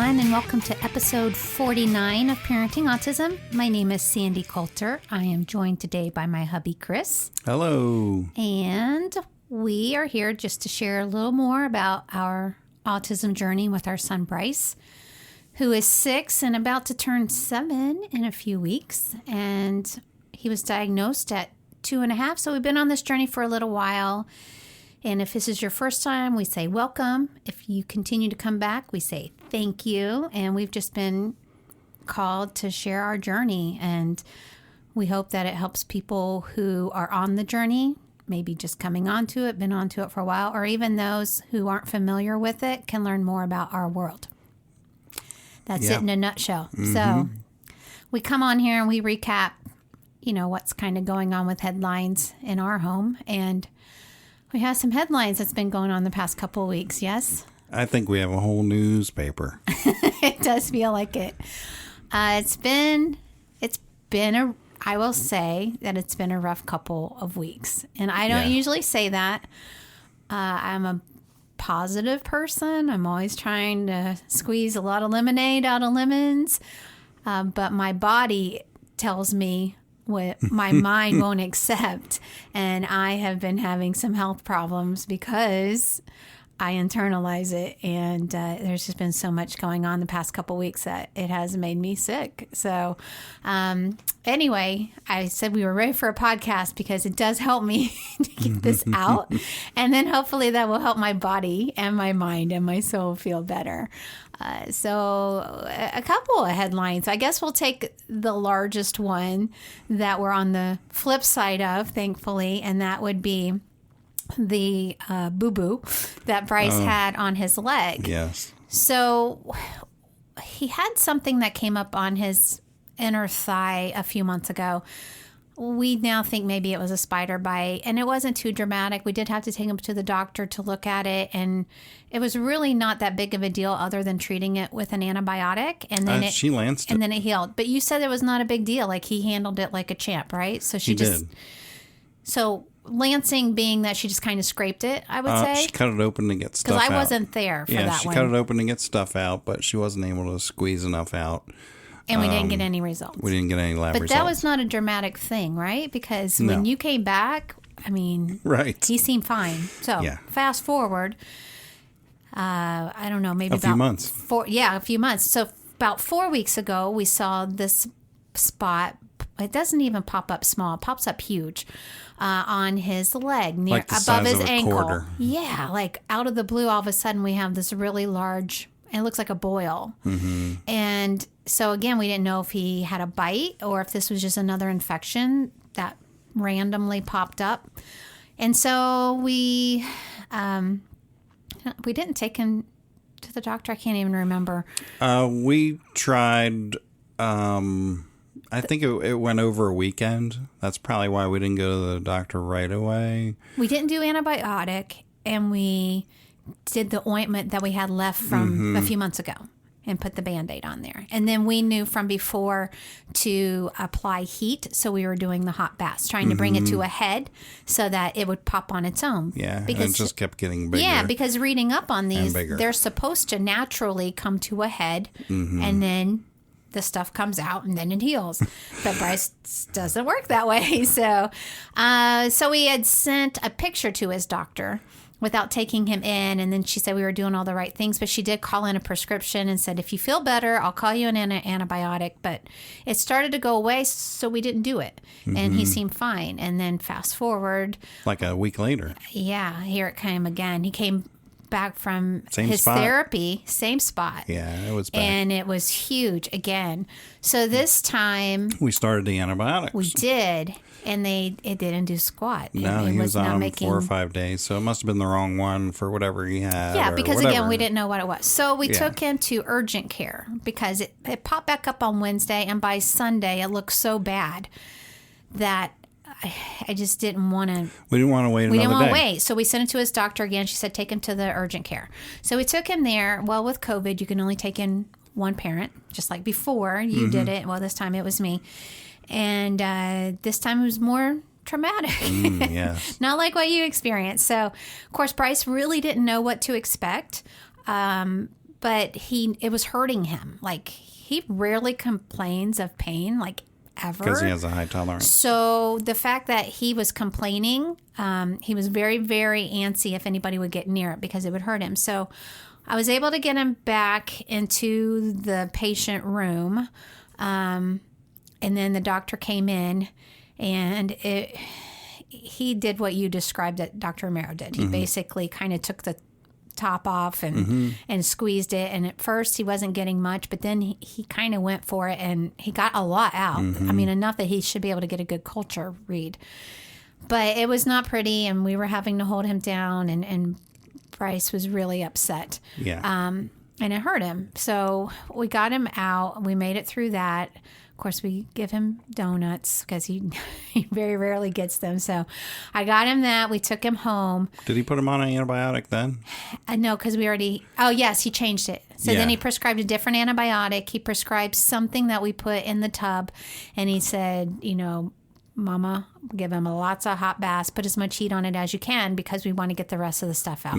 And welcome to episode 49 of Parenting Autism. My name is Sandy Coulter. I am joined today by my hubby, Chris. Hello. And we are here just to share a little more about our autism journey with our son, Bryce, who is 6 and about to turn 7 in a few weeks. And he was diagnosed at 2.5. So we've been on this journey for a little while. And if this is your first time, we say welcome. If you continue to come back, we say thank you. And we've just been called to share our journey. And we hope that it helps people who are on the journey, maybe just coming onto it, been onto it for a while, or even those who aren't familiar with it can learn more about our world. That's it in a nutshell. Mm-hmm. So we come on here and we recap, what's kind of going on with headlines in our home. And we have some headlines that's been going on the past couple of weeks, yes? I think we have a whole newspaper. It does feel like it. I will say that it's been a rough couple of weeks. And I don't usually say that. I'm a positive person. I'm always trying to squeeze a lot of lemonade out of lemons. But my body tells me what my mind won't accept. And I have been having some health problems because I internalize it. And there's just been so much going on the past couple weeks that it has made me sick. So anyway, I said we were ready for a podcast because it does help me to get this out. And then hopefully that will help my body and my mind and my soul feel better. So a couple of headlines. I guess we'll take the largest one that we're on the flip side of, thankfully, and that would be the boo-boo that Bryce had on his leg. Yes. So he had something that came up on his inner thigh a few months ago. We now think maybe it was a spider bite, and it wasn't too dramatic. We did have to take him to the doctor to look at it, and it was really not that big of a deal other than treating it with an antibiotic. And then she lanced it. And then it healed. But you said it was not a big deal. Like, he handled it like a champ, right? So he did. So lancing being that she just kind of scraped it, I would say. She cut it open to get stuff out. Because I wasn't there for that one. Yeah, she cut it open to get stuff out, but she wasn't able to squeeze enough out. And we didn't get any results. We didn't get any lab results. But that was not a dramatic thing, right? Because when you came back, I mean, right. He seemed fine. So fast forward, I don't know, maybe a few months. A few months. So about 4 weeks ago, we saw this spot. It doesn't even pop up small. It pops up huge on his leg, like the above size his of a ankle. quarter. Yeah, like out of the blue, all of a sudden we have this really large, it looks like a boil. Mm-hmm. And so again, we didn't know if he had a bite or if this was just another infection that randomly popped up. And so we didn't take him to the doctor. I can't even remember. We tried. I think it went over a weekend. That's probably why we didn't go to the doctor right away. We didn't do antibiotic, and we did the ointment that we had left from a few months ago and put the Band-Aid on there. And then we knew from before to apply heat, so we were doing the hot baths, trying to bring it to a head so that it would pop on its own. Yeah, because it just kept getting bigger. Yeah, because reading up on these, they're supposed to naturally come to a head, and then the stuff comes out and then it heals. But Bryce doesn't work that way. So we had sent a picture to his doctor without taking him in. And then she said we were doing all the right things, but she did call in a prescription and said, if you feel better, I'll call you an antibiotic. But it started to go away, so we didn't do it. And he seemed fine. And then fast forward. Like a week later. Yeah, here it came again. He came back from his therapy, same spot. Yeah, it was bad. And it was huge again. So this time we started the antibiotics. We did, and it didn't do squat. No, he was on 4 or 5 days, so it must have been the wrong one for whatever he had. Yeah, because again, we didn't know what it was. So we took him to urgent care because it popped back up on Wednesday, and by Sunday it looked so bad that I just didn't want to. We didn't want to wait another day. We didn't want to wait. So we sent him to his doctor again. She said, take him to the urgent care. So we took him there. Well, with COVID, you can only take in one parent, just like before. You did it. Well, this time it was me. And this time it was more traumatic. Yes. Not like what you experienced. So, of course, Bryce really didn't know what to expect. But it was hurting him. Like, he rarely complains of pain, like, ever. Because he has a high tolerance. So the fact that he was complaining, he was very, very antsy if anybody would get near it because it would hurt him. So I was able to get him back into the patient room. And then the doctor came in, and he did what you described that Dr. Romero did. He basically kind of took the top off and squeezed it. And at first he wasn't getting much, but then he kind of went for it, and he got a lot out. I mean, enough that he should be able to get a good culture read. But it was not pretty, and we were having to hold him down, and Bryce was really upset. Yeah. And it hurt him. So we got him out. We made it through that. Of course, we give him donuts because he very rarely gets them. So I got him that. We took him home. Did he put him on an antibiotic then? No, because we already... Oh, yes, he changed it. So then he prescribed a different antibiotic. He prescribed something that we put in the tub. And he said, Mama, give him lots of hot baths. Put as much heat on it as you can because we want to get the rest of the stuff out.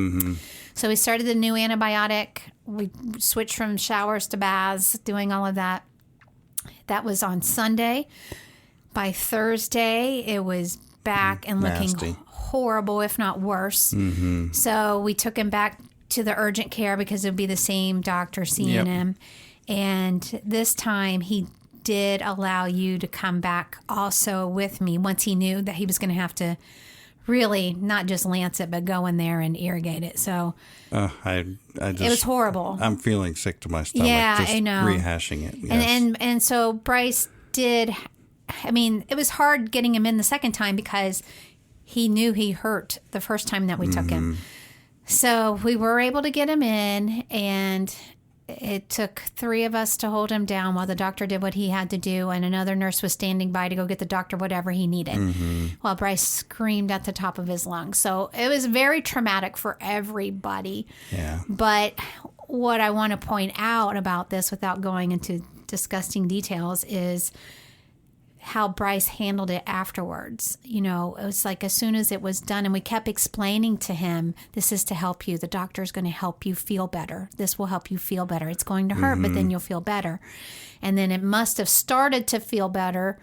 So we started the new antibiotic. We switched from showers to baths, doing all of that. That was on Sunday. By Thursday, it was back and looking horrible, if not worse. So we took him back to the urgent care because it would be the same doctor seeing him. And this time he did allow you to come back also with me once he knew that he was going to have to really not just lance it, but go in there and irrigate it. So I just, it was horrible. I'm feeling sick to my stomach. Yeah, just I know. Rehashing it. Yes. And so Bryce did. I mean, it was hard getting him in the second time because he knew he hurt the first time that we took him. So we were able to get him in, and it took 3 of us to hold him down while the doctor did what he had to do, and another nurse was standing by to go get the doctor whatever he needed. While Bryce screamed at the top of his lungs. So it was very traumatic for everybody. Yeah. But what I want to point out about this without going into disgusting details is how Bryce handled it afterwards. It was like as soon as it was done, and we kept explaining to him, this is to help you. The doctor's going to help you feel better. This will help you feel better. It's going to hurt, but then you'll feel better. And then it must have started to feel better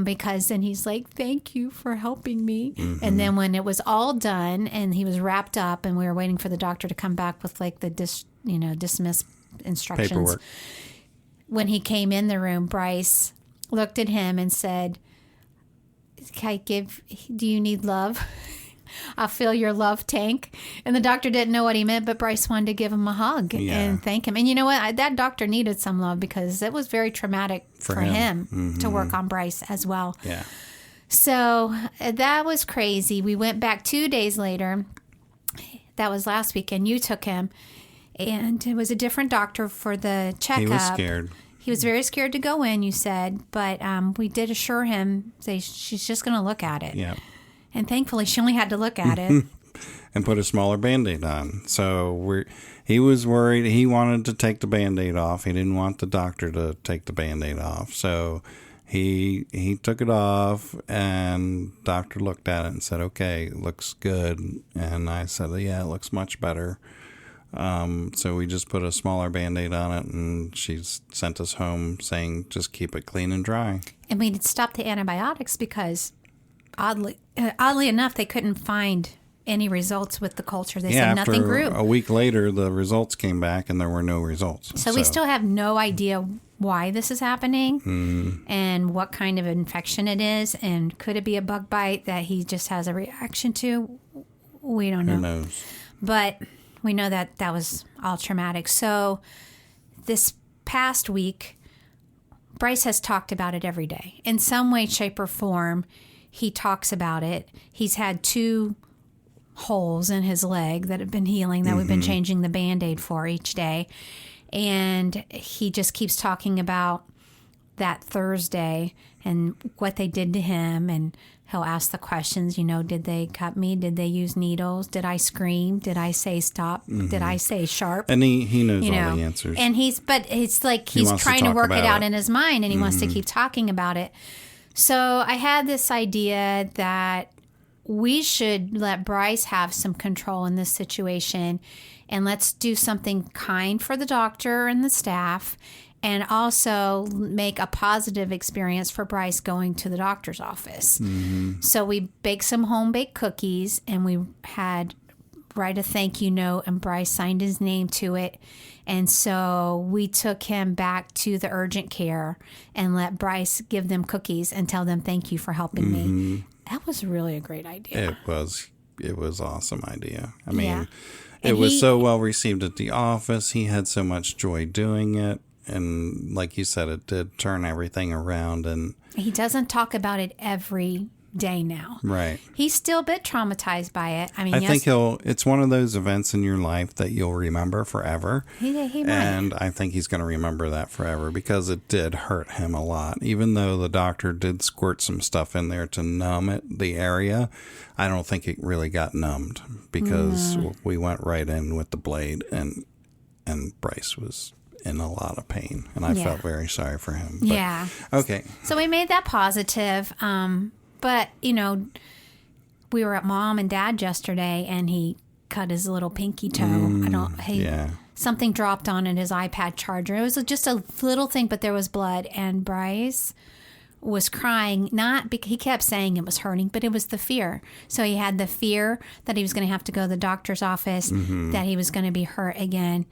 because then he's like, thank you for helping me. And then when it was all done and he was wrapped up and we were waiting for the doctor to come back with like the dismiss instructions. Paperwork. When he came in the room, Bryce looked at him and said, do you need love? I'll fill your love tank. And the doctor didn't know what he meant, but Bryce wanted to give him a hug and thank him. And you know what? That doctor needed some love because it was very traumatic for him to work on Bryce as well. Yeah. So that was crazy. We went back 2 days later. That was last weekend. You took him. And it was a different doctor for the checkup. He was scared. He was very scared to go in, you said, but we did assure him, say she's just going to look at it. Yeah. And thankfully, she only had to look at it. And put a smaller Band-Aid on. So he was worried. He wanted to take the Band-Aid off. He didn't want the doctor to take the Band-Aid off. So he took it off, and doctor looked at it and said, okay, it looks good. And I said, yeah, it looks much better. So we just put a smaller Band-Aid on it, and she sent us home saying, just keep it clean and dry. And we stopped the antibiotics because oddly enough, they couldn't find any results with the culture. They said nothing grew. A week later, the results came back, and there were no results. So we still have no idea why this is happening and what kind of infection it is, and could it be a bug bite that he just has a reaction to? We don't know. Who knows? But we know that was all traumatic. So this past week, Bryce has talked about it every day. In some way, shape, or form, he talks about it. He's had 2 holes in his leg that have been healing that we've been changing the Band-Aid for each day. And he just keeps talking about that Thursday and what they did to him and he'll ask the questions, did they cut me? Did they use needles? Did I scream? Did I say stop? Did I say sharp? And he knows all the answers. And but it's like he's trying to work it out in his mind, and he wants to keep talking about it. So I had this idea that we should let Bryce have some control in this situation, and let's do something kind for the doctor and the staff, and also make a positive experience for Bryce going to the doctor's office. So we baked some home-baked cookies, and we had write a thank you note, and Bryce signed his name to it. And so we took him back to the urgent care and let Bryce give them cookies and tell them thank you for helping me. That was really a great idea. It was awesome idea. I mean, it was so well received at the office. He had so much joy doing it. And like you said, it did turn everything around. And he doesn't talk about it every day now. Right. He's still a bit traumatized by it. I mean, I think it's one of those events in your life that you'll remember forever. He might. And I think he's going to remember that forever because it did hurt him a lot. Even though the doctor did squirt some stuff in there to numb the area, I don't think it really got numbed because we went right in with the blade, and Bryce was in a lot of pain, and I felt very sorry for him. But, okay. So we made that positive. But, we were at Mom and Dad yesterday, and he cut his little pinky toe. Something dropped on his iPad charger. It was just a little thing, but there was blood. And Bryce was crying, not because he kept saying it was hurting, but it was the fear. So he had the fear that he was going to have to go to the doctor's office, that he was going to be hurt again.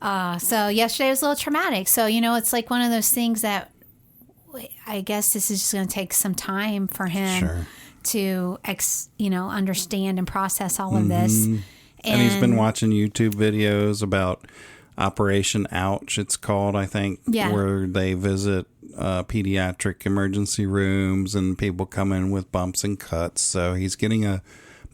So yesterday was a little traumatic. So, it's like one of those things that I guess this is just going to take some time for him to, understand and process all of this. And he's been watching YouTube videos about Operation Ouch, it's called, I think, where they visit pediatric emergency rooms and people come in with bumps and cuts. So he's getting a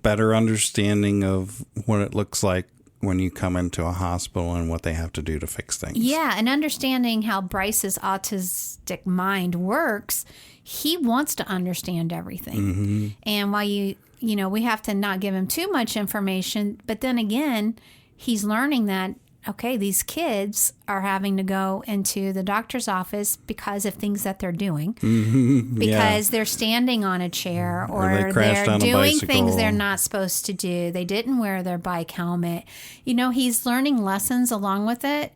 better understanding of what it looks like when you come into a hospital and what they have to do to fix things. Yeah, and understanding how Bryce's autistic mind works, he wants to understand everything. And while we have to not give him too much information, but then again, he's learning that, okay, these kids are having to go into the doctor's office because of things that they're doing, because they're standing on a chair or they're doing things they're not supposed to do. They didn't wear their bike helmet. He's learning lessons along with it.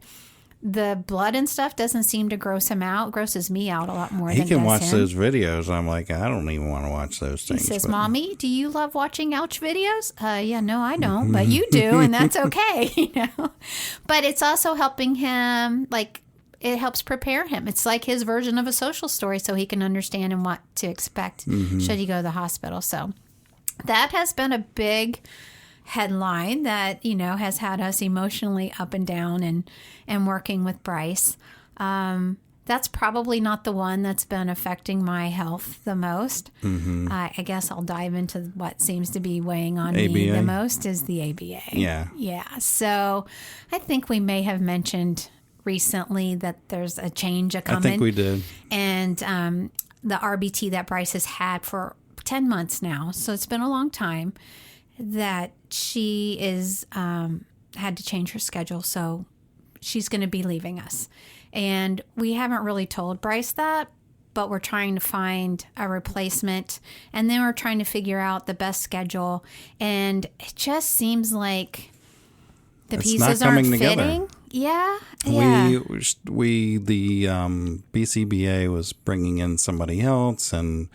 The blood and stuff doesn't seem to gross him out. It grosses me out a lot more than it does him. He can watch those videos. I'm like, I don't even want to watch those things. He says, Mommy, do you love watching ouch videos? Yeah, no, I don't, but you do, and that's okay, But it's also helping him, it helps prepare him. It's like his version of a social story so he can understand and what to expect should he go to the hospital. So that has been a big headline that, has had us emotionally up and down and working with Bryce. That's probably not the one that's been affecting my health the most. I guess I'll dive into what seems to be weighing on me the most is the ABA. Yeah. So I think we may have mentioned recently that there's a change coming. I think we did. And the RBT that Bryce has had for 10 months now, so it's been a long time, that she is had to change her schedule, so she's going to be leaving us. And we haven't really told Bryce that, but we're trying to find a replacement, and then we're trying to figure out the best schedule. And it just seems like the pieces aren't fitting. Yeah. We the BCBA was bringing in somebody else, and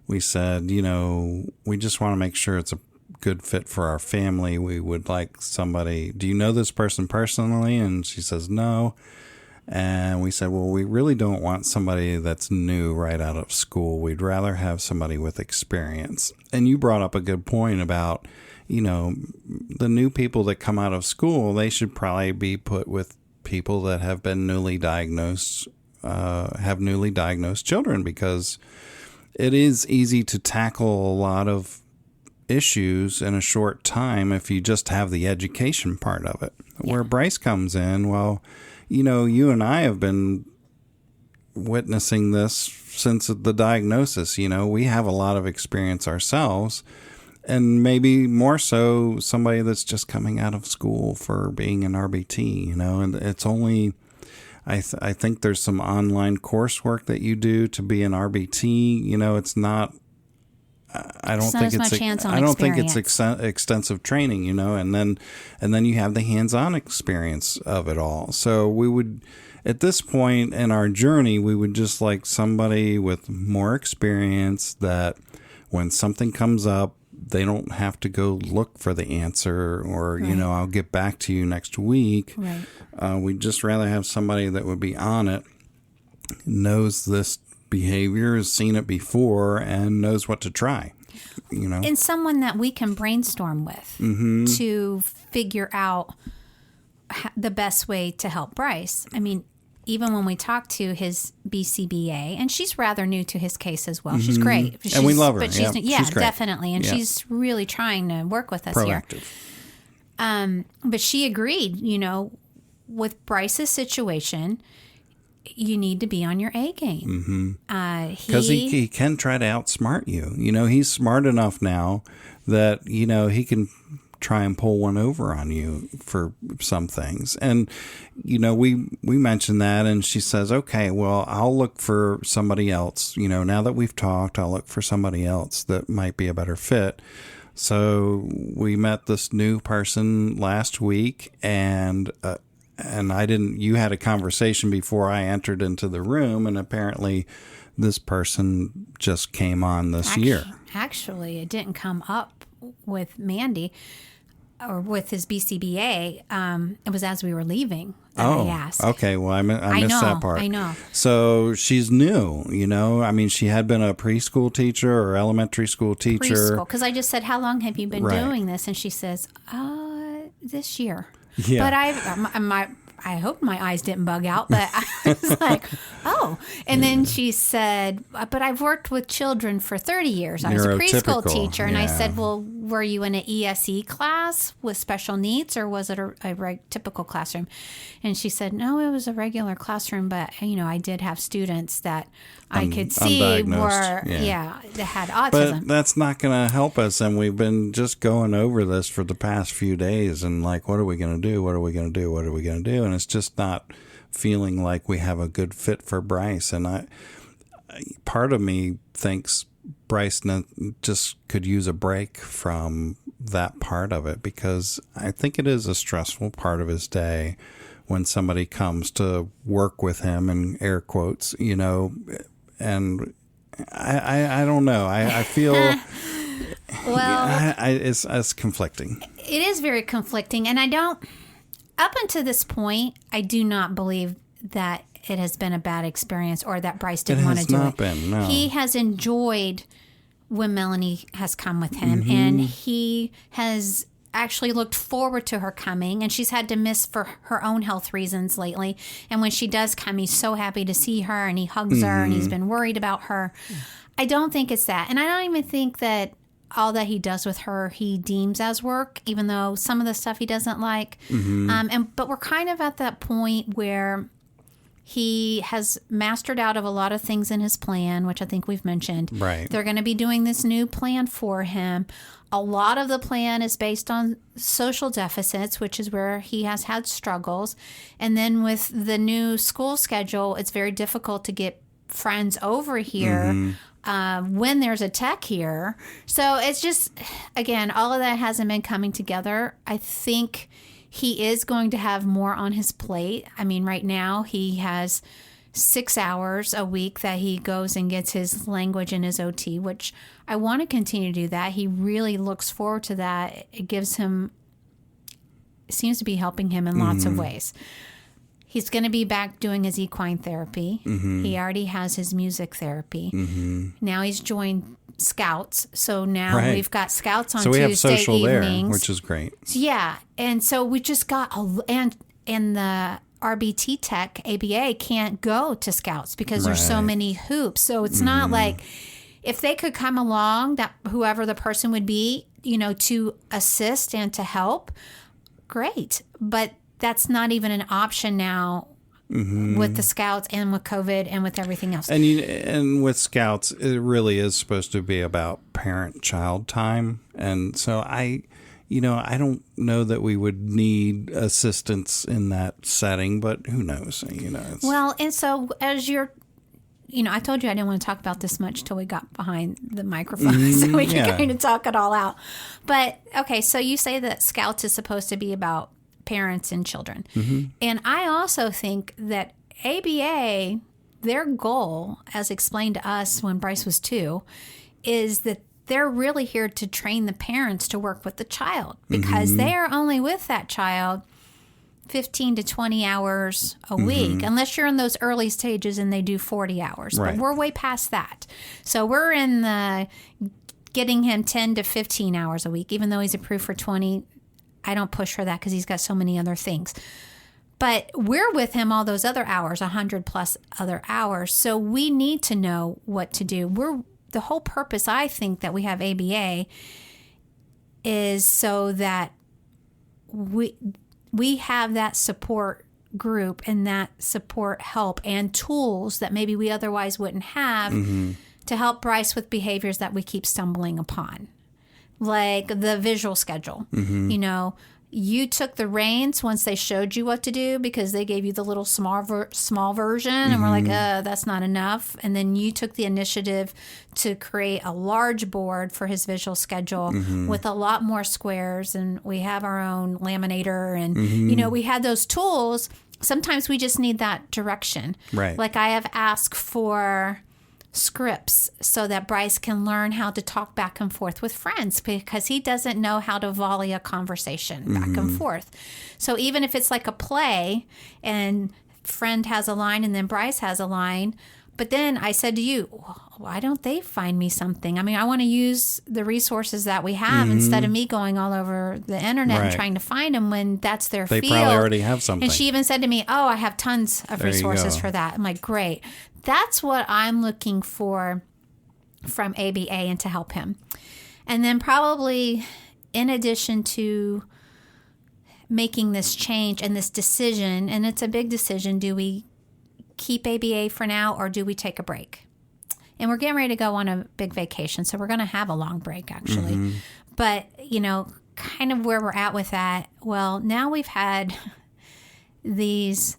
we said, we just want to make sure it's a good fit for our family. We would like somebody. Do you know this person personally? And she says no. And we said, well, we really don't want somebody that's new right out of school. We'd rather have somebody with experience. And you brought up a good point about, the new people that come out of school, they should probably be put with people that have been newly diagnosed, have newly diagnosed children, because it is easy to tackle a lot of issues in a short time if you just have the education part of it. Where Bryce comes in, well, you and I have been witnessing this since the diagnosis. We have a lot of experience ourselves, and maybe more so somebody that's just coming out of school for being an RBT, and it's only, I think there's some online coursework that you do to be an RBT. It's not, I don't think it's extensive training, and then you have the hands-on experience of it all. So we would, at this point in our journey, we would just like somebody with more experience that when something comes up, they don't have to go look for the answer or, right. I'll get back to you next week. Right. We'd just rather have somebody that would be on it, knows this behavior, has seen it before, and knows what to try. And someone that we can brainstorm with mm-hmm. to figure out the best way to help Bryce. I mean, even when we talk to his BCBA, and she's rather new to his case as well. Mm-hmm. She's great. And we love her. But she's definitely. And she's really trying to work with us Proactive. Here. But she agreed, with Bryce's situation, you need to be on your A game. Because he can try to outsmart you. He's smart enough now that, he can try and pull one over on you for some things. And, we mentioned that, and she says, okay, well, I'll look for somebody else. Now that we've talked, I'll look for somebody else that might be a better fit. So we met this new person last week, and you had a conversation before I entered into the room, and apparently this person just came on this year. Actually, it didn't come up with Mandy or with his BCBA. It was as we were leaving that I asked. Okay. Well, I missed that part. I know. So she's new, she had been a preschool teacher or elementary school teacher. Preschool, because I just said, how long have you been doing this? And she says, this year. Yeah. But I hope my eyes didn't bug out, but I was like, oh. And then she said, but I've worked with children for 30 years. I was a preschool teacher. And I said, well, were you in an ESE class with special needs, or was it a typical classroom? And she said, no, it was a regular classroom, but, I did have students that I could see were, that had autism. But that's not going to help us. And we've been just going over this for the past few days and like, what are we going to do? What are we going to do? What are we going to do? And it's just not feeling like we have a good fit for Bryce. And part of me thinks Bryce just could use a break from that part of it, because I think it is a stressful part of his day when somebody comes to work with him, in air quotes, and I don't know. I feel well, it's conflicting. It is very conflicting, and up until this point, I do not believe that it has been a bad experience or that Bryce didn't want to do it. It has not been, no. He has enjoyed when Melanie has come with him, and he has actually looked forward to her coming, and she's had to miss for her own health reasons lately. And when she does come, he's so happy to see her, and he hugs her, and he's been worried about her. I don't think it's that. And I don't even think that all that he does with her, he deems as work, even though some of the stuff he doesn't like. But we're kind of at that point where he has mastered out of a lot of things in his plan, which I think we've mentioned. Right. They're going to be doing this new plan for him. A lot of the plan is based on social deficits, which is where he has had struggles. And then with the new school schedule, it's very difficult to get friends over here when there's a tech here. So it's just, again, all of that hasn't been coming together. I think he is going to have more on his plate. I mean, right now he has 6 hours a week that he goes and gets his language and his OT, which I want to continue to do that. He really looks forward to that. It seems to be helping him in lots of ways. He's going to be back doing his equine therapy. He already has his music therapy. Now he's joined Scouts. So now we've got Scouts on Tuesday evenings. So we have social there, which is great. Yeah. And so we just got, and the RBT Tech ABA can't go to Scouts because there's so many hoops. So it's not like, if they could come along, that whoever the person would be, to assist and to help, great. But that's not even an option now with the scouts and with COVID and with everything else. And with scouts, it really is supposed to be about parent-child time. And so I don't know that we would need assistance in that setting, but who knows? Well, and so as you're, I told you I didn't want to talk about this much till we got behind the microphone so we can kind of talk it all out. But, okay, so you say that Scouts is supposed to be about parents and children. And I also think that ABA, their goal, as explained to us when Bryce was 2, is that they're really here to train the parents to work with the child because they are only with that child 15 to 20 hours a week, unless you're in those early stages and they do 40 hours. Right. But we're way past that. So we're in the getting him 10 to 15 hours a week, even though he's approved for 20. I don't push for that because he's got so many other things. But we're with him all those other hours, 100 plus other hours. So we need to know what to do. The whole purpose, I think, that we have ABA is so that we have that support group and that support help and tools that maybe we otherwise wouldn't have to help Bryce with behaviors that we keep stumbling upon. Like the visual schedule. You took the reins once they showed you what to do because they gave you the little small version and we're like, that's not enough. And then you took the initiative to create a large board for his visual schedule with a lot more squares, and we have our own laminator and, we had those tools. Sometimes we just need that direction. Right. Like I have asked for scripts so that Bryce can learn how to talk back and forth with friends because he doesn't know how to volley a conversation back and forth. So even if it's like a play and friend has a line and then Bryce has a line, but then I said to you, why don't they find me something? I mean, I want to use the resources that we have instead of me going all over the internet and trying to find them when that's their field. They probably already have something. And she even said to me, I have tons of resources for that. I'm like, great. That's what I'm looking for from ABA and to help him. And then probably in addition to making this change and this decision, and it's a big decision, do we keep ABA for now or do we take a break? And we're getting ready to go on a big vacation, so we're going to have a long break actually. But, kind of where we're at with that, well, now we've had these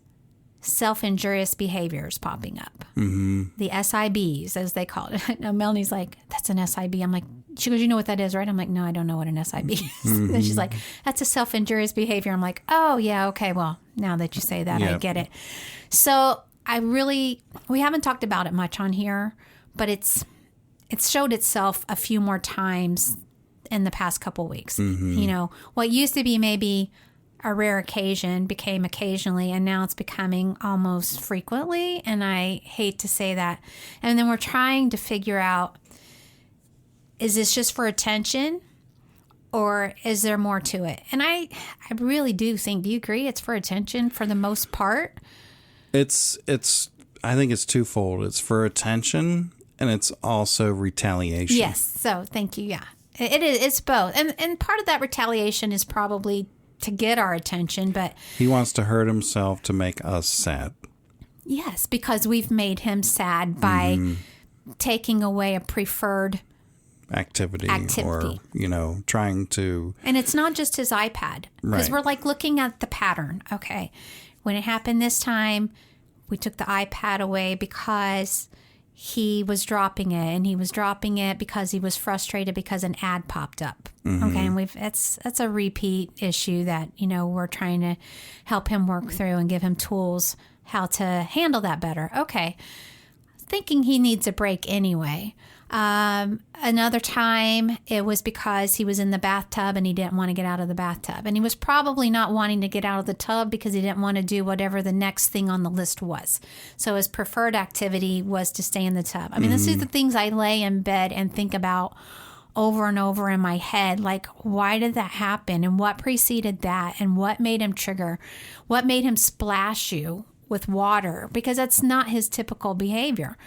self-injurious behaviors popping up. The SIBs, as they call it. Now, Melanie's like, that's an SIB. I'm like, she goes, you know what that is, right? I'm like, no, I don't know what an SIB is. And she's like, that's a self-injurious behavior. I'm like, oh, yeah, okay, well, now that you say that, I get it. So we haven't talked about it much on here, but it's showed itself a few more times in the past couple weeks. What used to be maybe a rare occasion became occasionally, and now it's becoming almost frequently, and I hate to say that. And then we're trying to figure out, is this just for attention or is there more to it? And I really do think, do you agree it's for attention for the most part? I think it's twofold. It's for attention and it's also retaliation. Yes. So thank you. Yeah, it is. It's both. And part of that retaliation is probably to get our attention, but he wants to hurt himself to make us sad. Yes, because we've made him sad by taking away a preferred activity. Or, trying to. And it's not just his iPad, because we're like looking at the pattern. Okay, when it happened this time, we took the iPad away because he was dropping it, and he was dropping it because he was frustrated because an ad popped up. Okay, and that's a repeat issue that we're trying to help him work through and give him tools how to handle that better. Okay, thinking he needs a break anyway. Another time it was because he was in the bathtub and he didn't want to get out of the bathtub, and he was probably not wanting to get out of the tub because he didn't want to do whatever the next thing on the list was. So his preferred activity was to stay in the tub. I mean, this is the things I lay in bed and think about over and over in my head. Like, why did that happen? And what preceded that? And what made him trigger? What made him splash you with water? Because that's not his typical behavior.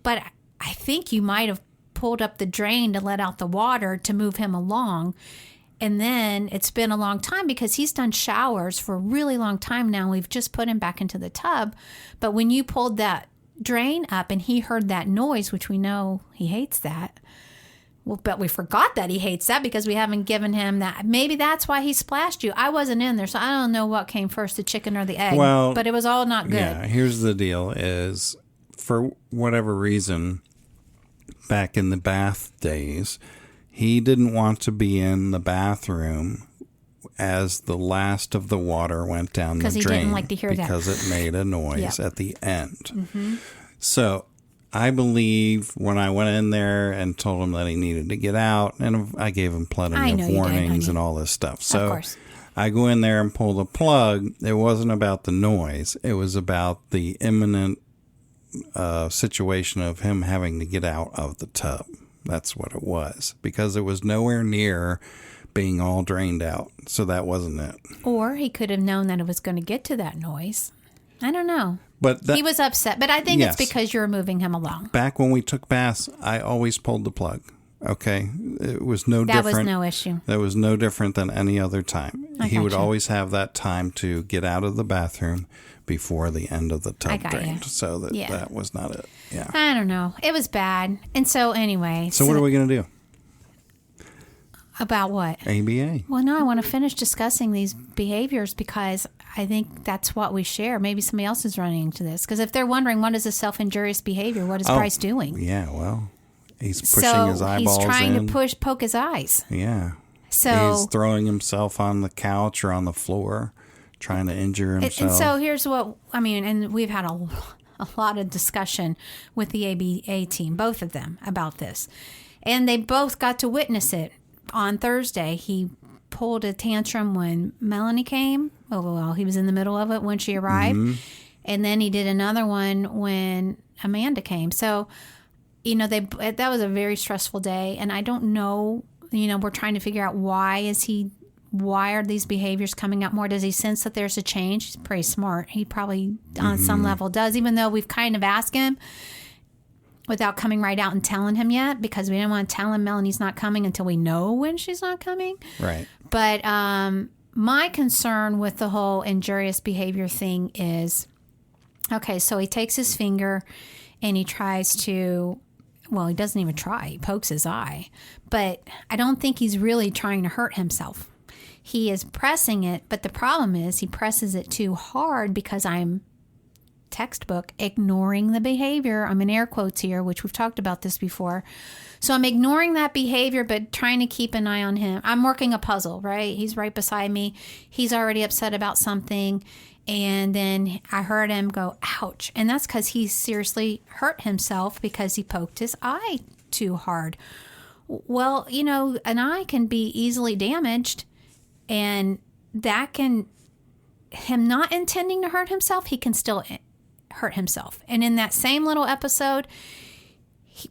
But I think you might have pulled up the drain to let out the water to move him along. And then it's been a long time because he's done showers for a really long time now. We've just put him back into the tub. But when you pulled that drain up and he heard that noise, which we know he hates that. Well, but we forgot that he hates that because we haven't given him that. Maybe that's why he splashed you. I wasn't in there, so I don't know what came first, the chicken or the egg. Well, but it was all not good. Yeah, here's the deal is, for whatever reason, back in the bath days, he didn't want to be in the bathroom as the last of the water went down the drain. Because he didn't like to hear that. Because it made a noise at the end. Mm-hmm. So I believe when I went in there and told him that he needed to get out, and I gave him plenty of warnings and all this stuff. So of course. I go in there and pull the plug. It wasn't about the noise. It was about the imminent situation of him having to get out of the tub. That's what it was, because it was nowhere near being all drained out. So that wasn't it. Or he could have known that it was going to get to that noise. I don't know. But he was upset. But I think it's because you were moving him along. Back when we took baths, I always pulled the plug. Okay? It was no different. That was no issue. That was no different than any other time. He would always have that time to get out of the bathroom before the end of the tub drained. So that was not it. Yeah. I don't know. It was bad. And so anyway. So what are we going to do? About what? ABA. Well, no, I want to finish discussing these behaviors because I think that's what we share. Maybe somebody else is running into this. Because if they're wondering what is a self-injurious behavior, what is Bryce doing? Yeah, well, he's pushing his eyeballs in. He's trying to poke his eyes. Yeah. So he's throwing himself on the couch or on the floor, trying to injure himself. And so here's what, I mean, and we've had a lot of discussion with the ABA team, both of them, about this. And they both got to witness it. On Thursday, he pulled a tantrum when Melanie came. Oh, well, he was in the middle of it when she arrived. Mm-hmm. And then he did another one when Amanda came. So, that was a very stressful day. And I don't know, we're trying to figure out why are these behaviors coming out more? Does he sense that there's a change? He's pretty smart. He probably on some level does, even though we've kind of asked him without coming right out and telling him yet, because we didn't want to tell him Melanie's not coming until we know when she's not coming. Right. But my concern with the whole injurious behavior thing is, okay, so he takes his finger and he tries to, well, he doesn't even try. He pokes his eye. But I don't think he's really trying to hurt himself. He is pressing it, but the problem is he presses it too hard because I'm textbook ignoring the behavior. I'm in air quotes here, which we've talked about this before. So I'm ignoring that behavior, but trying to keep an eye on him. I'm working a puzzle, right? He's right beside me. He's already upset about something. And then I heard him go, ouch. And that's because he seriously hurt himself because he poked his eye too hard. Well, an eye can be easily damaged, and that can, him not intending to hurt himself, he can still hurt himself. And in that same little episode,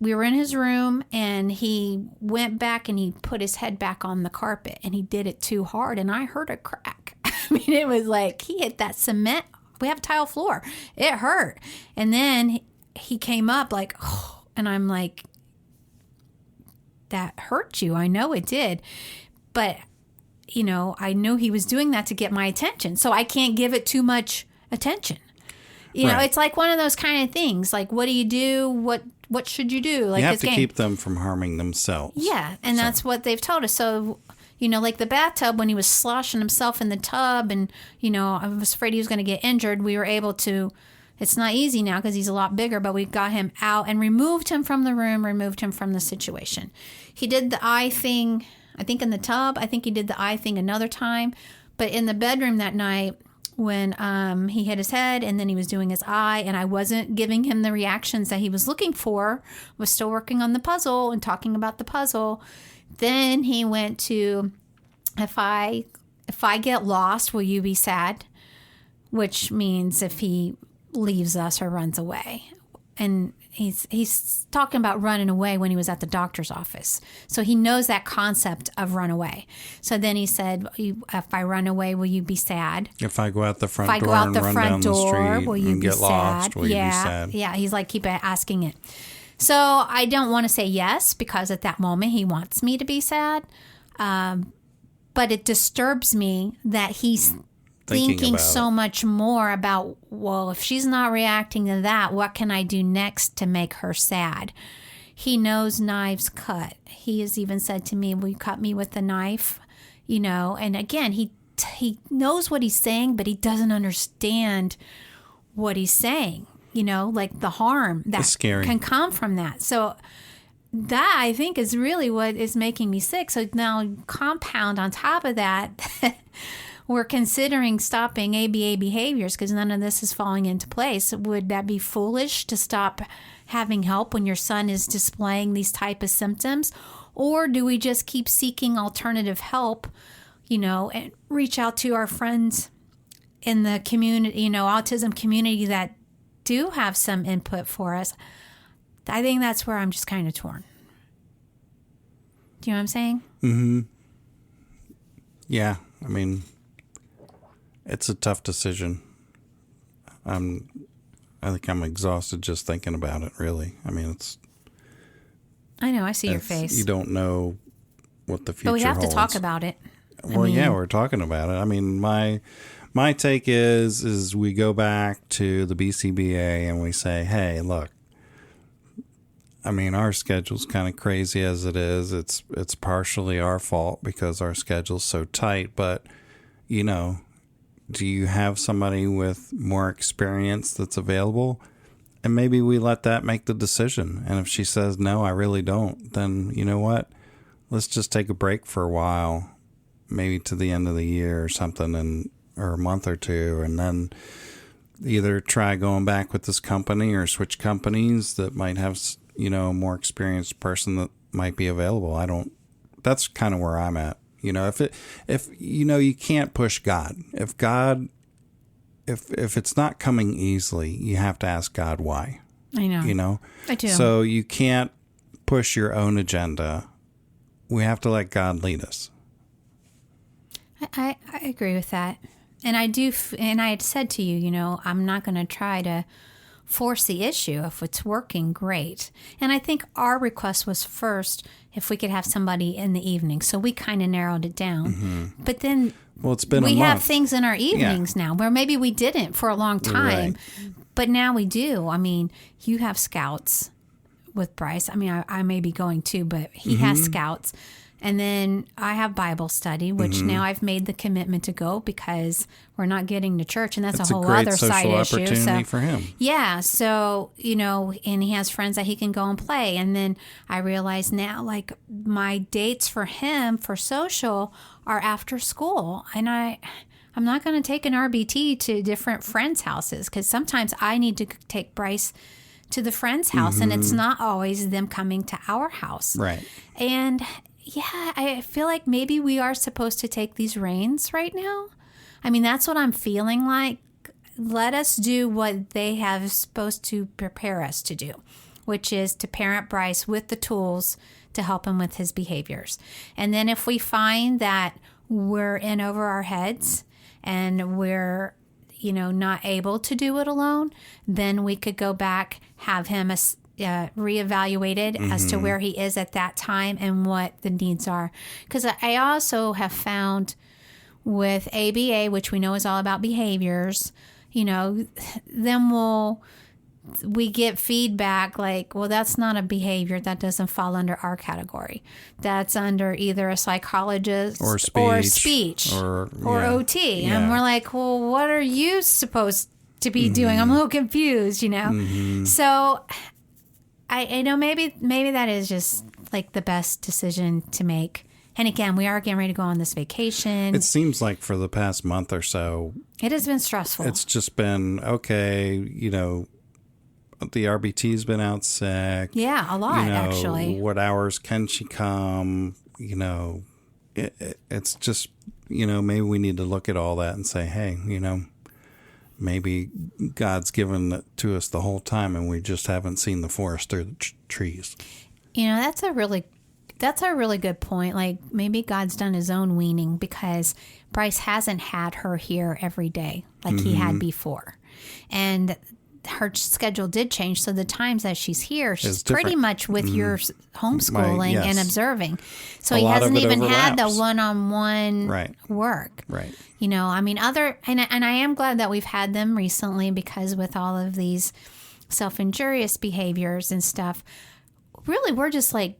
we were in his room and he went back and he put his head back on the carpet and he did it too hard and I heard a crack. I mean, it was like he hit that cement. We have tile floor. It hurt. And then he came up like, oh, and I'm like, that hurt you. I know it did. But, I knew he was doing that to get my attention. So I can't give it too much attention. It's like one of those kind of things. Like, what do you do? What should you do? Like, you have to keep them from harming themselves. Yeah, and that's what they've told us. So, like the bathtub, when he was sloshing himself in the tub and, I was afraid he was going to get injured, we were able to, it's not easy now because he's a lot bigger, but we got him out and removed him from the room, removed him from the situation. He did the eye thing, I think in the tub. I think he did the eye thing another time. But in the bedroom that night, when he hit his head and then he was doing his eye and I wasn't giving him the reactions that he was looking for, was still working on the puzzle and talking about the puzzle. Then he went to, if I get lost, will you be sad? Which means if he leaves us or runs away. And he's talking about running away when he was at the doctor's office. So he knows that concept of run away. So then he said, if I run away, will you be sad? If I go out the front door and run down the street will you and be get lost, will you be sad? Yeah, he's like, keep asking it. So I don't want to say yes because at that moment he wants me to be sad. But it disturbs me that he's thinking so much more about, well, if she's not reacting to that, what can I do next to make her sad? He knows knives cut. He has even said to me, will you cut me with the knife? You know, and again, he knows what he's saying, but he doesn't understand what he's saying, you know, like the harm that can come from that. So that, I think, is really what is making me sick. So now compound on top of that, we're considering stopping ABA behaviors because none of this is falling into place. Would that be foolish to stop having help when your son is displaying these type of symptoms? Or do we just keep seeking alternative help, you know, and reach out to our friends in the community, you know, autism community that do have some input for us? I think that's where I'm just kind of torn. Do you know what I'm saying? Mm-hmm. Yeah. I mean, it's a tough decision. I think I'm exhausted just thinking about it, really. I mean, I know. I see your face. You don't know what the future holds. But we have to talk about it. Well, yeah, we're talking about it. I mean, my take is we go back to the BCBA and we say, hey, look, I mean, our schedule's kind of crazy as it is. It's partially our fault because our schedule's so tight. But, you know, do you have somebody with more experience that's available? And maybe we let that make the decision. And if she says, no, I really don't, then you know what? Let's just take a break for a while, maybe to the end of the year or something, or a month or two, and then either try going back with this company or switch companies that might have, you know, a more experienced person that might be available. That's kind of where I'm at. You know, if you know, you can't push God. If it's not coming easily, you have to ask God why. I know. You know? I do. So you can't push your own agenda. We have to let God lead us. I agree with that. And I do, and I had said to you, you know, I'm not going to try to force the issue. If it's working, great. And I think our request was first if we could have somebody in the evening. So we kind of narrowed it down. Mm-hmm. But then it's been we have things in our evenings now where maybe we didn't for a long time. Right. But now we do. I mean, you have scouts with Bryce. I mean, I may be going too, but he has scouts. And then I have Bible study, which now I've made the commitment to go because we're not getting to church, and that's a whole other side issue. It's a great social opportunity for him. Yeah, so, you know, and he has friends that he can go and play. And then I realize now, like, my dates for him for social are after school. And I'm not going to take an RBT to different friends' houses because sometimes I need to take Bryce to the friend's house, and it's not always them coming to our house. Right. And yeah, I feel like maybe we are supposed to take these reins right now. I mean, that's what I'm feeling like. Let us do what they have supposed to prepare us to do, which is to parent Bryce with the tools to help him with his behaviors. And then if we find that we're in over our heads and we're, you know, not able to do it alone, then we could go back, have him reevaluated as to where he is at that time and what the needs are. Because I also have found with ABA, which we know is all about behaviors, you know, then we get feedback like, well, that's not a behavior. That doesn't fall under our category. That's under either a psychologist or speech or OT. Yeah. And we're like, well, what are you supposed to be doing? I'm a little confused, you know? So I know maybe that is just like the best decision to make. And again, we are getting ready to go on this vacation. It seems like for the past month or so, it has been stressful. It's just been, okay, you know, the RBT's been out sick. Yeah, a lot, you know, actually. What hours can she come? You know, it's just, you know, maybe we need to look at all that and say, hey, you know, maybe God's given it to us the whole time and we just haven't seen the forest through the trees. You know, that's a really good point. Like maybe God's done his own weaning because Bryce hasn't had her here every day like he had before. And her schedule did change. So the times that she's here, she's different. pretty much with your homeschooling Yes. and observing. So A he lot of hasn't it even had the overlaps. one-on-one Right. work. Right. You know, I mean, and I am glad that we've had them recently, because with all of these self-injurious behaviors and stuff, really we're just like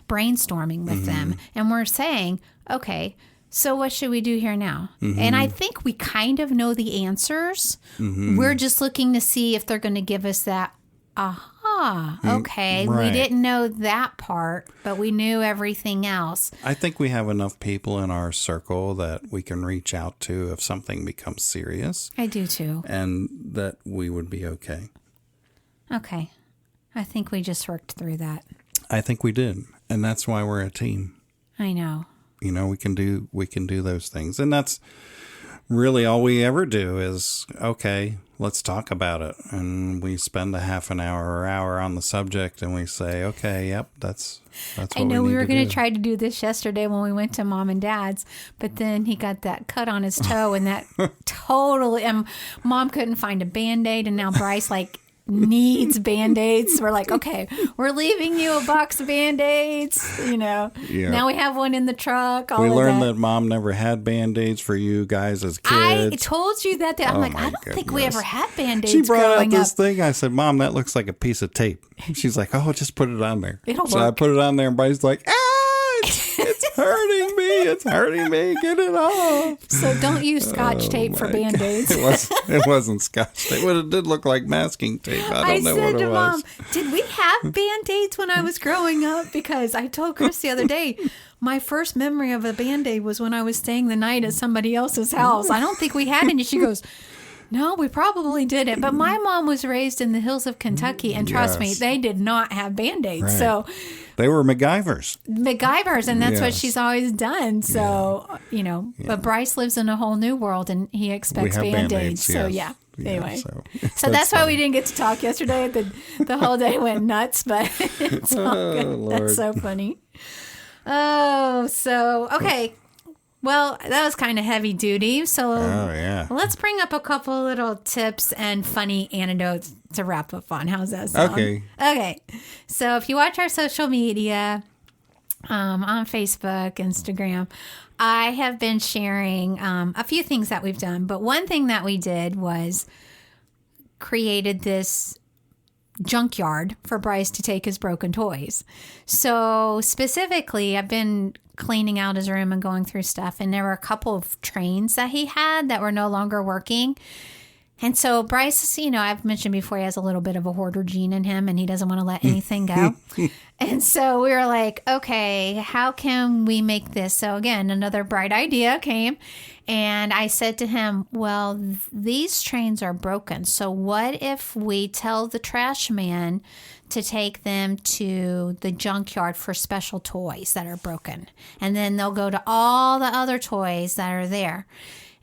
brainstorming with them, and we're saying, okay, so what should we do here now? And I think we kind of know the answers. We're just looking to see if they're going to give us that, okay, Right. we didn't know that part, but we knew everything else. I think we have enough people in our circle that we can reach out to if something becomes serious, I do too. and that we would be okay. Okay. I think we just worked through that. I think we did, and that's why we're a team. I know. You know, we can do those things, and that's really all we ever do is, okay, let's talk about it, and we spend a half an hour or hour on the subject, and we say, okay, yep, that's what I know we we were going to to try to do this yesterday when we went to Mom and Dad's, but then he got that cut on his toe, and that totally, and Mom couldn't find a Band-Aid, and now Bryce needs Band-Aids. We're like, okay, we're leaving you a box of Band-Aids, you know. Yeah. Now we have one in the truck. We learned that Mom never had Band-Aids for you guys as kids. I told you that. I'm like, I don't think we ever had Band-Aids She brought out growing this up. thing. I said, Mom, that looks like a piece of tape. She's like, oh, just put it on there. It'll so I work. put it on there, and Bryce's like, it's hurting me. It's hurting me. Get it off. So don't use Scotch tape for Band-Aids. It wasn't Scotch tape, but it did look like masking tape. I don't know what it was. Mom, did we have Band-Aids when I was growing up? Because I told Chris the other day, my first memory of a Band-Aid was when I was staying the night at somebody else's house. I don't think we had any. She goes, no, we probably didn't. But my mom was raised in the hills of Kentucky, and trust me, they did not have Band-Aids. Right. So they were MacGyvers. and that's what Yes. she's always done. So, you know, but Bryce lives in a whole new world, and he expects We have Band-Aids. Band-Aids, So, yes. Anyway. So That's why we didn't get to talk yesterday. The whole day went nuts, but it's all good. Lord. That's so funny. Oh, so, okay. Well, that was kind of heavy duty. So let's bring up a couple little tips and funny anecdotes to wrap up on. How's that sound? Okay. So if you watch our social media on Facebook, Instagram, I have been sharing a few things that we've done. But one thing that we did was created this junkyard for Bryce to take his broken toys. So specifically, I've been cleaning out his room and going through stuff, and there were a couple of trains that he had that were no longer working. And so Bryce, you know, I've mentioned before, he has a little bit of a hoarder gene in him, and he doesn't want to let anything go. And so we were like, okay, how can we make this? So again, another bright idea came, and I said to him, well, these trains are broken. So what if we tell the trash man to take them to the junkyard for special toys that are broken? And then they'll go to all the other toys that are there.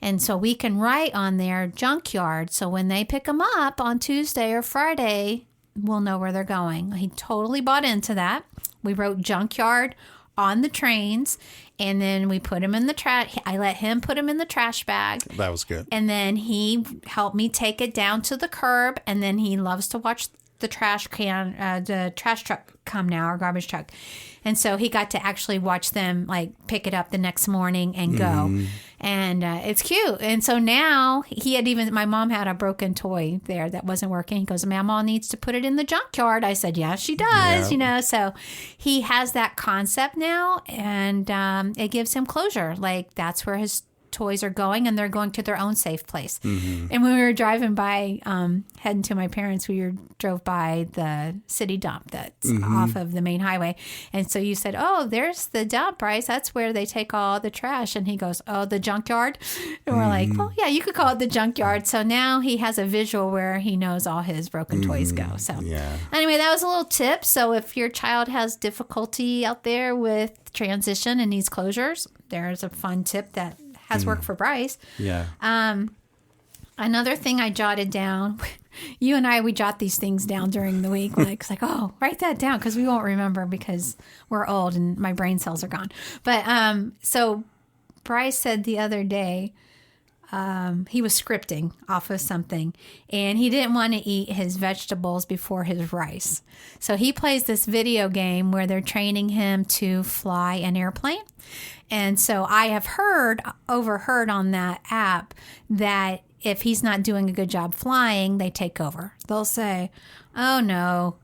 And so we can write on their junkyard. So when they pick them up on Tuesday or Friday, we'll know where they're going. He totally bought into that. We wrote junkyard on the trains, and then we put them in the trash. I let him put them in the trash bag. That was good. And then he helped me take it down to the curb. And then he loves to watch the trash truck come now, our garbage truck. And so he got to actually watch them pick it up the next morning and go. And it's cute. And so now my mom had a broken toy there that wasn't working. He goes, Mama needs to put it in the junkyard. I said, yeah, she does, you know. So he has that concept now, and it gives him closure. That's where his toys are going, and they're going to their own safe place. And when we were driving by, heading to my parents, drove by the city dump that's off of the main highway. And so you said, oh, there's the dump, Bryce. That's where they take all the trash. And he goes, oh, the junkyard? And we're like, well, yeah, you could call it the junkyard. So now he has a visual where he knows all his broken toys go. So anyway, that was a little tip. So if your child has difficulty out there with transition and needs closures, there's a fun tip that has worked for Bryce. Yeah. Another thing I jotted down, you and I, we jot these things down during the week. It's like, oh, write that down, because we won't remember because we're old and my brain cells are gone. But so Bryce said the other day, he was scripting off of something, and he didn't want to eat his vegetables before his rice. So he plays this video game where they're training him to fly an airplane. And so I have overheard on that app that if he's not doing a good job flying, they take over. They'll say, "Oh no,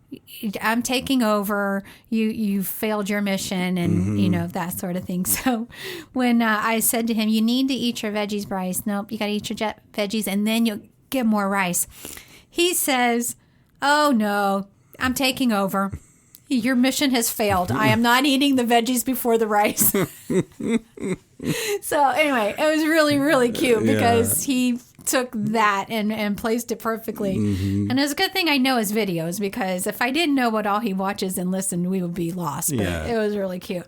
I'm taking over. You failed your mission," and that sort of thing. So when I said to him, "You need to eat your veggies, Bryce." "Nope, you got to eat your veggies, and then you'll get more rice." He says, "Oh no, I'm taking over. Your mission has failed. I am not eating the veggies before the rice." So anyway, it was really, really cute because he took that and placed it perfectly. And it's a good thing I know his videos, because if I didn't know what all he watches and listened, we would be lost. But it was really cute.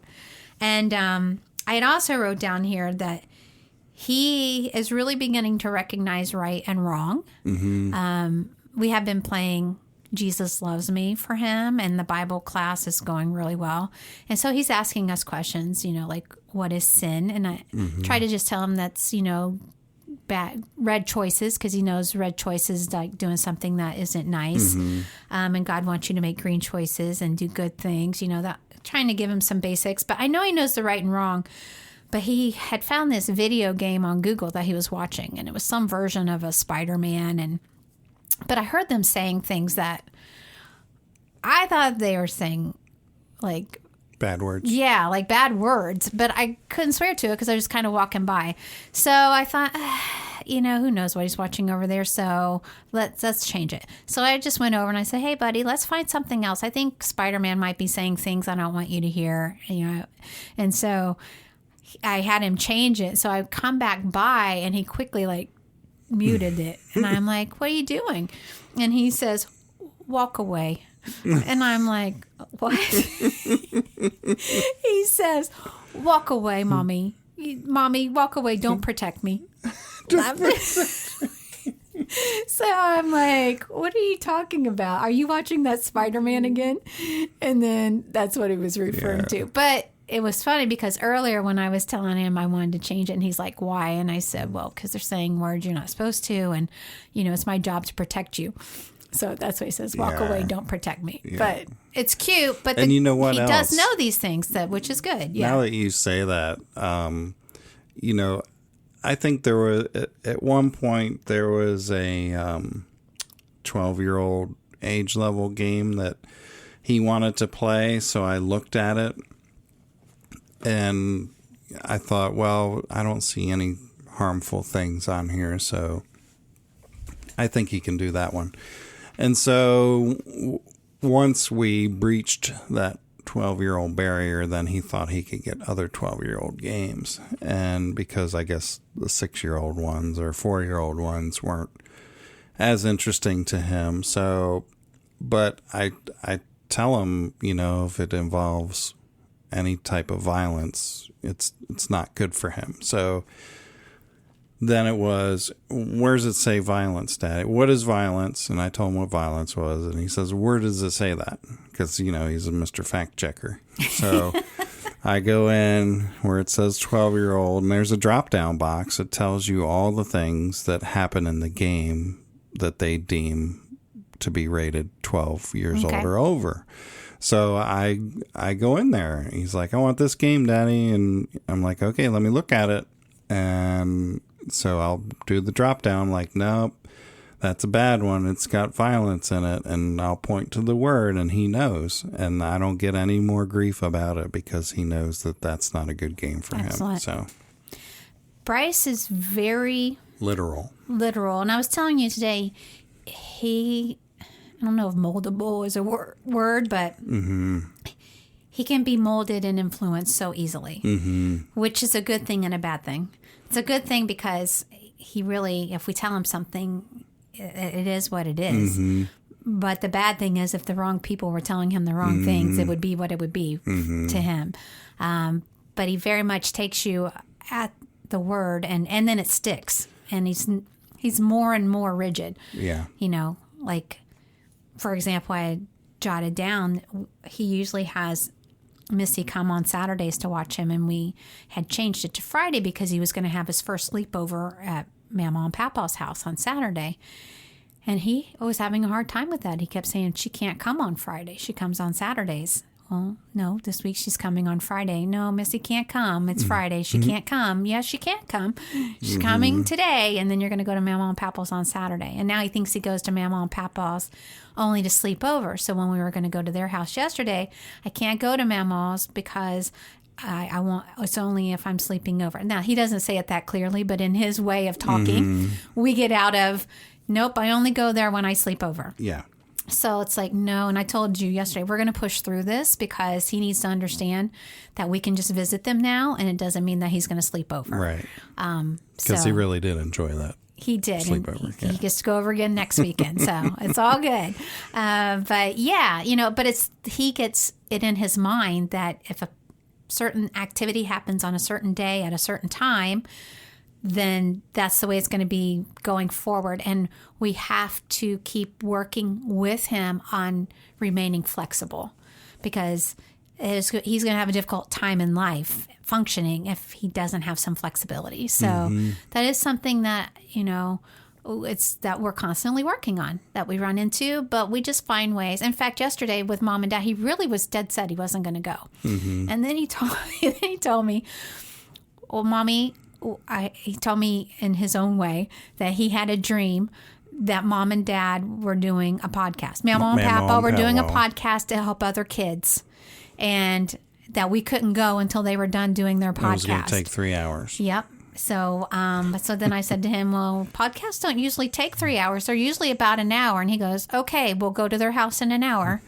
And I had also wrote down here that he is really beginning to recognize right and wrong. We have been playing Jesus Loves Me for him, and the Bible class is going really well. And so he's asking us questions, like, what is sin? And I try to just tell him that's, bad red choices, because he knows red choices like doing something that isn't nice. And God wants you to make green choices and do good things, that trying to give him some basics. But I know he knows the right and wrong. But he had found this video game on Google that he was watching, and it was some version of a Spider-Man. But I heard them saying things that I thought they were saying, like, bad words. Yeah, like bad words. But I couldn't swear to it because I was just kind of walking by. So I thought, who knows what he's watching over there. So let's change it. So I just went over and I said, "Hey, buddy, let's find something else. I think Spider-Man might be saying things I don't want you to hear." And so I had him change it. So I come back by and he quickly muted it. And I'm like, "What are you doing?" And he says, "Walk away." And I'm like, "What?" He says, "Walk away, mommy. Mommy, walk away. Don't protect me." So I'm like, "What are you talking about? Are you watching that Spider-Man again?" And then that's what he was referring to. But it was funny because earlier when I was telling him I wanted to change it, and he's like, "Why?" And I said, "Well, because they're saying words you're not supposed to, and, it's my job to protect you." So that's what he says, "Walk away, don't protect me." Yeah. But it's cute. But and you know what he else? does know these things, which is good. Yeah. Now that you say that, I think there was, at one point, there was a 12-year-old age level game that he wanted to play. So I looked at it and I thought, well, I don't see any harmful things on here. So I think he can do that one. And so once we breached that 12-year-old barrier, then he thought he could get other 12-year-old games. And because I guess the 6-year-old ones or 4-year-old ones weren't as interesting to him. So, but I tell him, if it involves any type of violence, it's not good for him. So then it was, "Where does it say violence, Daddy? What is violence?" And I told him what violence was. And he says, "Where does it say that?" Because, he's a Mr. Fact Checker. So I go in where it says 12-year-old, and there's a drop-down box that tells you all the things that happen in the game that they deem to be rated 12 years old or over. So I go in there. He's like, "I want this game, Daddy." And I'm like, "Okay, let me look at it." And so I'll do the drop down, like, "Nope, that's a bad one. It's got violence in it." And I'll point to the word, and he knows. And I don't get any more grief about it because he knows that that's not a good game for him. So Bryce is very literal. And I was telling you today, I don't know if moldable is a word, but he can be molded and influenced so easily, which is a good thing and a bad thing. It's a good thing because he really, if we tell him something, it is what it is. But the bad thing is if the wrong people were telling him the wrong things, it would be what it would be to him. But he very much takes you at the word, and then it sticks. And he's more and more rigid. Yeah. Like, for example, I jotted down, he usually has Missy come on Saturdays to watch him, and we had changed it to Friday because he was going to have his first sleepover at Mama and Papa's house on Saturday. And he was having a hard time with that. He kept saying, she can't come on Friday. She comes on Saturdays. Well, no, this week she's coming on Friday. No, Missy can't come. It's Friday. She can't come. Yes, she can't come. She's coming today. And then you're going to go to Mama and Papa's on Saturday. And now he thinks he goes to Mama and Papa's only to sleep over. So when we were going to go to their house yesterday, I can't go to Mama's because I want, it's only if I'm sleeping over. Now, he doesn't say it that clearly, but in his way of talking, we get out of, nope, I only go there when I sleep over. Yeah. So it's like, no. And I told you yesterday, we're going to push through this because he needs to understand that we can just visit them now. And it doesn't mean that he's going to sleep over. Right. Because he really did enjoy that. He did. Sleepover. He gets to go over again next weekend. So it's all good. But yeah, but he gets it in his mind that if a certain activity happens on a certain day at a certain time, then that's the way it's going to be going forward. And we have to keep working with him on remaining flexible because he's going to have a difficult time in life functioning if he doesn't have some flexibility. So that is something that, it's that we're constantly working on, that we run into, but we just find ways. In fact, yesterday with Mom and Dad, he really was dead set he wasn't going to go. And then he told me, well, Mommy, he told me in his own way that he had a dream that Mom and Dad were doing a podcast. Mama and Papa were doing a podcast to help other kids, and that we couldn't go until they were done doing their podcast. It was going to take 3 hours. Yep. So then I said to him, well, podcasts don't usually take 3 hours. They're usually about an hour. And he goes, okay, we'll go to their house in an hour.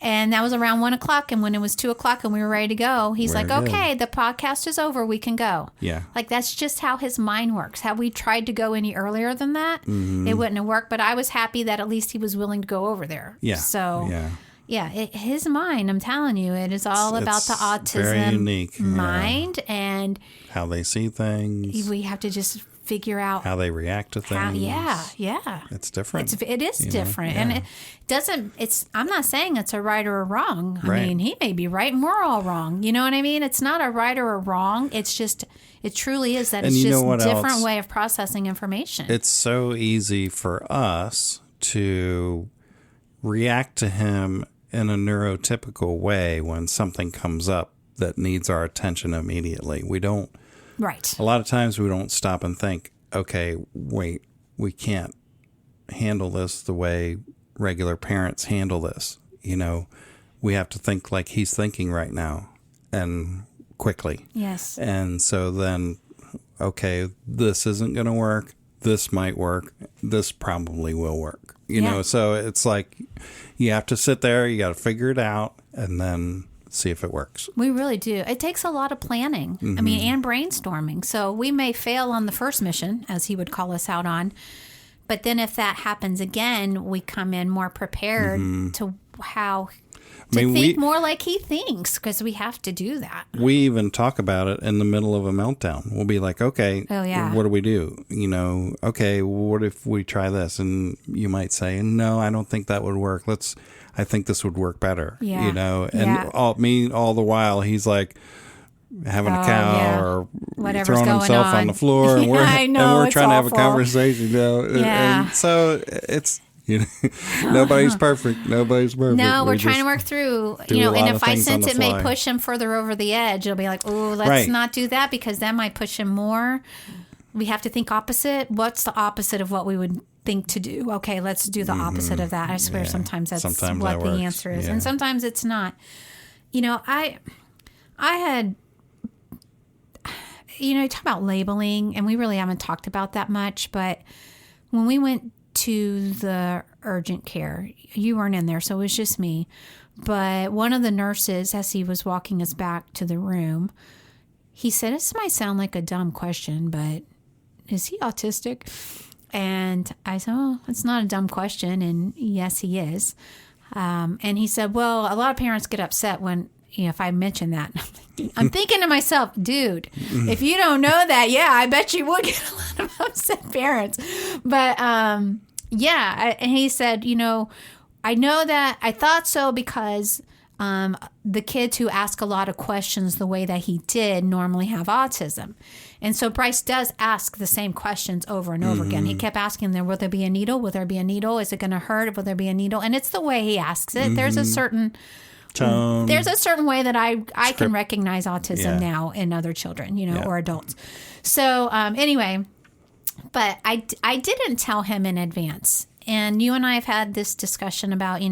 And that was around 1 o'clock. And when it was 2 o'clock and we were ready to go, he's like, okay, the podcast is over. We can go. Yeah. Like, that's just how his mind works. Had we tried to go any earlier than that, it wouldn't have worked. But I was happy that at least he was willing to go over there. Yeah. So, yeah, his mind, I'm telling you, it is all about the autism very unique, mind and how they see things. We have to just figure out how they react to things. It's different. It is different. And it doesn't, I'm not saying it's a right or a wrong. I mean, he may be right and we're all wrong. You know what I mean? It's not a right or a wrong. It's just, it truly is that it's just a different way of processing information. It's so easy for us to react to him in a neurotypical way when something comes up that needs our attention immediately. We don't. Right. A lot of times we don't stop and think, okay, wait, we can't handle this the way regular parents handle this. We have to think like he's thinking right now and quickly. Yes. And so then, okay, this isn't going to work. This might work. This probably will work. So it's like you have to sit there, you got to figure it out, and then see if it works. We really do. It takes a lot of planning. I mean, and brainstorming. So we may fail on the first mission, as he would call us out on. But then if that happens again, we come in more prepared to think more like he thinks, because we have to do that. We even talk about it in the middle of a meltdown. We'll be like, okay, what do we do? Okay, what if we try this? And you might say, no, I don't think that would work. I think this would work better. Yeah. And all the while he's like having a cow or whatever's throwing going himself on the floor, and we're trying to have a conversation. And so it's. Nobody's perfect. Nobody's perfect. No, we're trying to work through, and if I sense it may push him further over the edge, it'll be like, oh, let's not do that, because that might push him more. We have to think opposite. What's the opposite of what we would think to do? Okay, let's do the opposite of that. I swear sometimes that's what the answer is. And sometimes it's not. I had, you talk about labeling, and we really haven't talked about that much, but when we went to the urgent care, you weren't in there, so it was just me. But one of the nurses, as he was walking us back to the room, he said, this might sound like a dumb question, but is he autistic? And I said, oh, it's not a dumb question. And yes, he is. And he said, well, a lot of parents get upset when, if I mention that. I'm thinking to myself, dude, if you don't know that, I bet you would get a lot of upset parents. But and he said, I know that I thought so because the kids who ask a lot of questions the way that he did normally have autism. And so Bryce does ask the same questions over and over again. He kept asking them, will there be a needle? Will there be a needle? Is it going to hurt? Will there be a needle? And it's the way he asks it. There's a certain tone. There's a certain way that I can recognize autism now in other children, or adults. So anyway, but I didn't tell him in advance. And you and I have had this discussion about,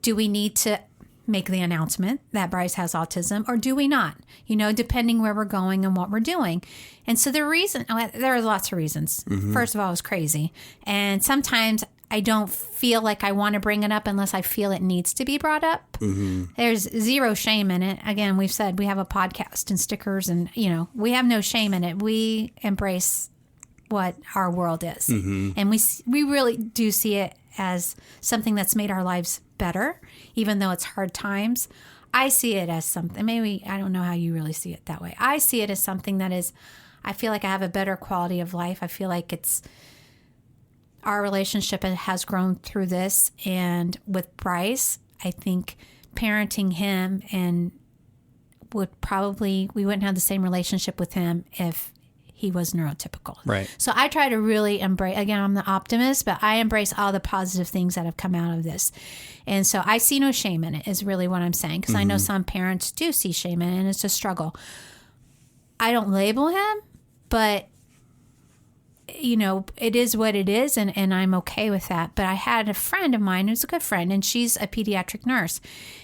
do we need to make the announcement that Bryce has autism or do we not? Depending where we're going and what we're doing. And so there are lots of reasons. First of all, it was crazy. And sometimes I don't feel like I want to bring it up unless I feel it needs to be brought up. There's zero shame in it. Again, we've said we have a podcast and stickers and, we have no shame in it. We embrace what our world is. And we really do see it as something that's made our lives better, even though it's hard times. I see it as something, maybe, I don't know how you really see it that way. I see it as something that is, I feel like I have a better quality of life. I feel like our relationship has grown through this. And with Bryce, I think parenting him we wouldn't have the same relationship with him if he was neurotypical. Right. So I try to really embrace, again, I'm the optimist, but I embrace all the positive things that have come out of this. And so I see no shame in it is really what I'm saying. Because I know some parents do see shame in it and it's a struggle. I don't label him, but it is what it is. And I'm okay with that. But I had a friend of mine who's a good friend and she's a pediatric nurse.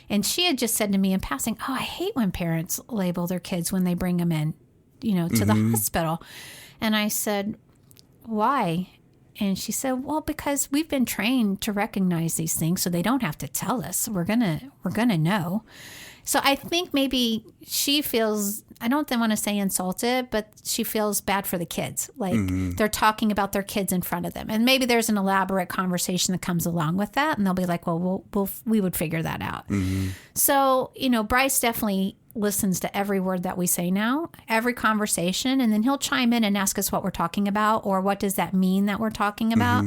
And she had just said to me in passing, I hate when parents label their kids when they bring them in, to the hospital. And I said, why? And she said, well, because we've been trained to recognize these things so they don't have to tell us. We're gonna know. So I think maybe she feels, I don't want to say insulted, but she feels bad for the kids. Like they're talking about their kids in front of them. And maybe there's an elaborate conversation that comes along with that. And they'll be like, well, we would figure that out. So, Bryce definitely listens to every word that we say now, every conversation, and then he'll chime in and ask us what we're talking about or what does that mean that we're talking about.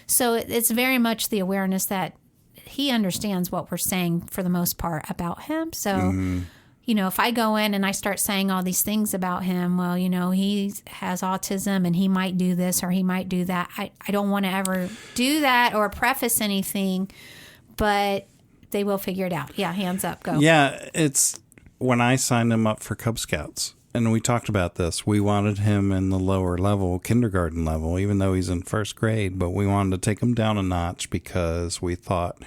So it's very much the awareness that he understands what we're saying for the most part about him. So, if I go in and I start saying all these things about him, well, he has autism and he might do this or he might do that. I don't want to ever do that or preface anything, but they will figure it out. Yeah, hands up, go. Yeah, it's when I signed him up for Cub Scouts, and we talked about this, we wanted him in the lower level, kindergarten level, even though he's in first grade, but we wanted to take him down a notch because we thought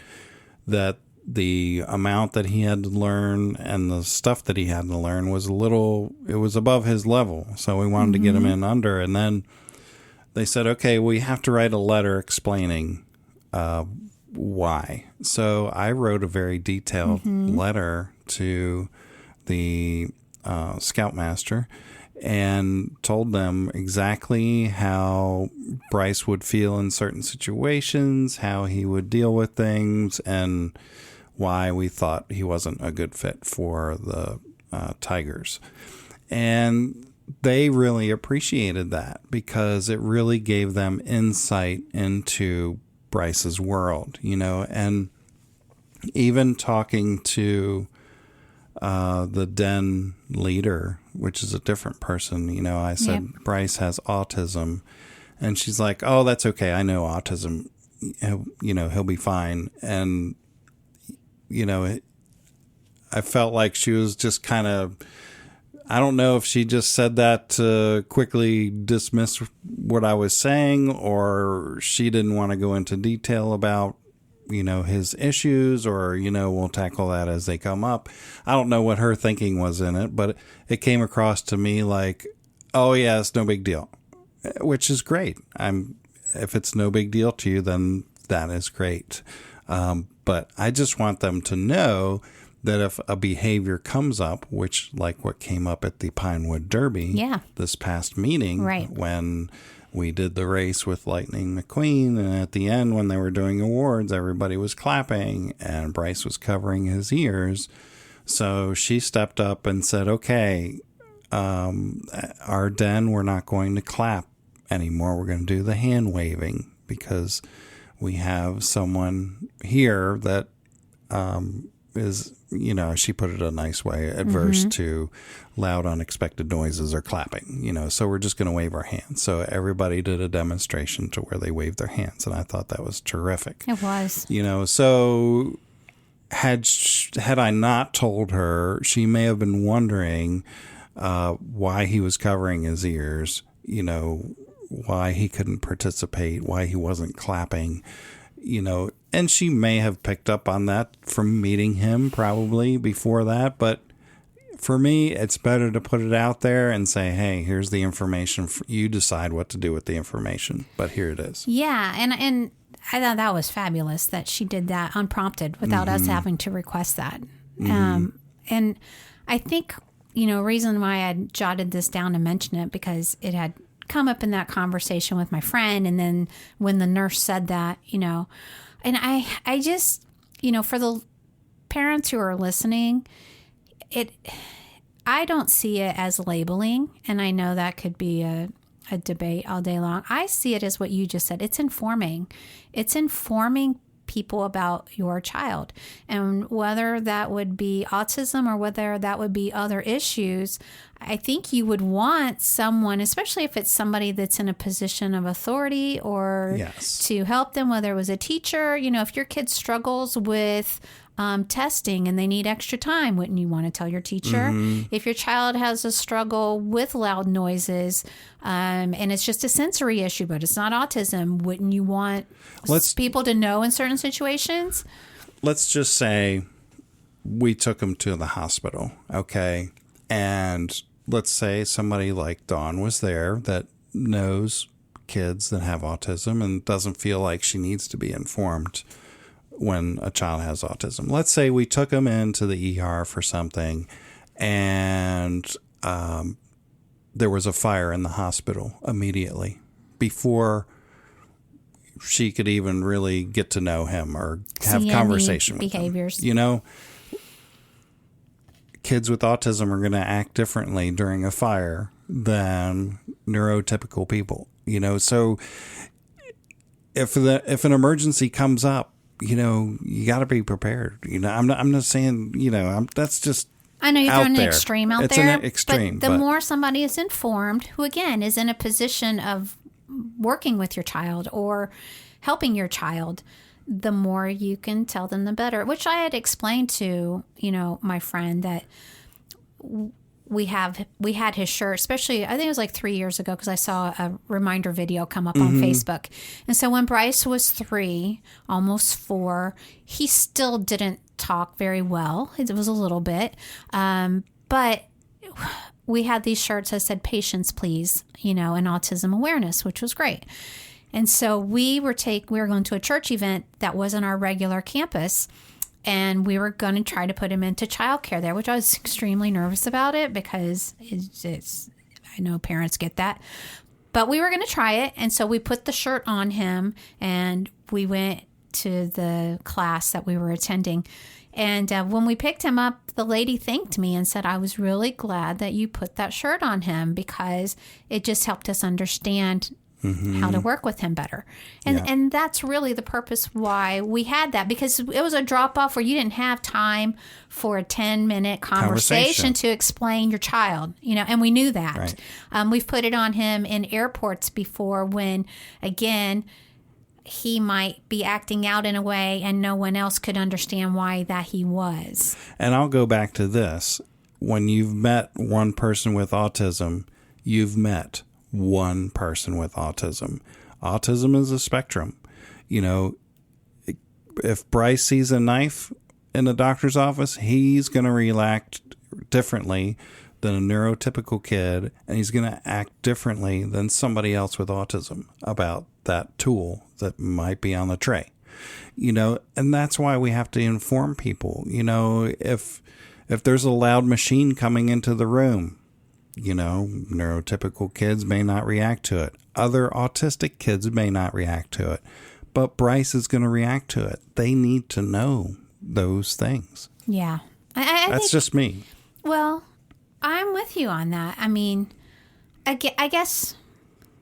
that the amount that he had to learn and the stuff that he had to learn was it was above his level. So we wanted to get him in under. And then they said, okay, we have to write a letter explaining why. So I wrote a very detailed letter to the Scoutmaster and told them exactly how Bryce would feel in certain situations, how he would deal with things, and why we thought he wasn't a good fit for the Tigers. And they really appreciated that because it really gave them insight into Bryce's world, and even talking to the den leader, which is a different person, I said, Bryce has autism, and she's like, oh, that's okay. I know autism, he'll be fine. And, I felt like she was just kind of, I don't know if she just said that to quickly dismiss what I was saying, or she didn't want to go into detail about, his issues, or, we'll tackle that as they come up. I don't know what her thinking was in it, but it came across to me like, oh yeah, it's no big deal, which is great. If it's no big deal to you, then that is great. But I just want them to know that if a behavior comes up, which like what came up at the Pinewood Derby this past meeting, when we did the race with Lightning McQueen, and at the end when they were doing awards, everybody was clapping and Bryce was covering his ears. So she stepped up and said, okay, our den, we're not going to clap anymore. We're going to do the hand waving because we have someone here that is, she put it a nice way, adverse to loud, unexpected noises or clapping, so we're just going to wave our hands. So everybody did a demonstration to where they waved their hands. And I thought that was terrific. It was. So had I not told her, she may have been wondering why he was covering his ears, why he couldn't participate, why he wasn't clapping, and she may have picked up on that from meeting him probably before that. But for me, it's better to put it out there and say, hey, here's the information. You decide what to do with the information, but here it is. Yeah. And I thought that was fabulous that she did that unprompted without us having to request that. And I think, reason why I jotted this down to mention it, because it had come up in that conversation with my friend. And then when the nurse said that, and I just, for the parents who are listening, I don't see it as labeling. And I know that could be a debate all day long. I see it as what you just said. It's informing. It's informing people about your child, and whether that would be autism or whether that would be other issues. I think you would want someone, especially if it's somebody that's in a position of authority, or to help them, whether it was a teacher. If your kid struggles with testing and they need extra time, wouldn't you want to tell your teacher? If your child has a struggle with loud noises, and it's just a sensory issue, but it's not autism, wouldn't you want people to know in certain situations? Let's just say we took him to the hospital, okay? And let's say somebody like Dawn was there that knows kids that have autism and doesn't feel like she needs to be informed when a child has autism. Let's say we took him into the ER for something, and there was a fire in the hospital immediately before she could even really get to know him or have conversation with behaviors. him. Kids with autism are going to act differently during a fire than neurotypical people. So if an emergency comes up, you got to be prepared. I'm not saying, that's just, I know you're throwing an extreme out there. It's an extreme. But the more somebody is informed, who again is in a position of working with your child or helping your child, the more you can tell them, the better. Which I had explained to, my friend that we had his shirt, especially, I think it was like 3 years ago, because I saw a reminder video come up on Facebook. And so when Bryce was 3, almost 4, he still didn't talk very well. It was a little bit. But we had these shirts that said patience, please, and autism awareness, which was great. And so we were going to a church event that wasn't our regular campus. And we were going to try to put him into childcare there, which I was extremely nervous about it, because I know parents get that. But we were going to try it. And so we put the shirt on him and we went to the class that we were attending. And when we picked him up, the lady thanked me and said, I was really glad that you put that shirt on him, because it just helped us understand how to work with him better. And that's really the purpose why we had that, because it was a drop off where you didn't have time for a 10-minute conversation to explain your child, and we knew that. Right. We've put it on him in airports before when, again, he might be acting out in a way and no one else could understand why that he was. And I'll go back to this. When you've met one person with autism, you've met one person with autism. Autism is a spectrum. If Bryce sees a knife in the doctor's office, he's going to react differently than a neurotypical kid, and he's going to act differently than somebody else with autism about that tool that might be on the tray. And that's why we have to inform people. If there's a loud machine coming into the room, neurotypical kids may not react to it. Other autistic kids may not react to it. But Bryce is going to react to it. They need to know those things. Yeah. That's just me. Well, I'm with you on that. I mean, I guess,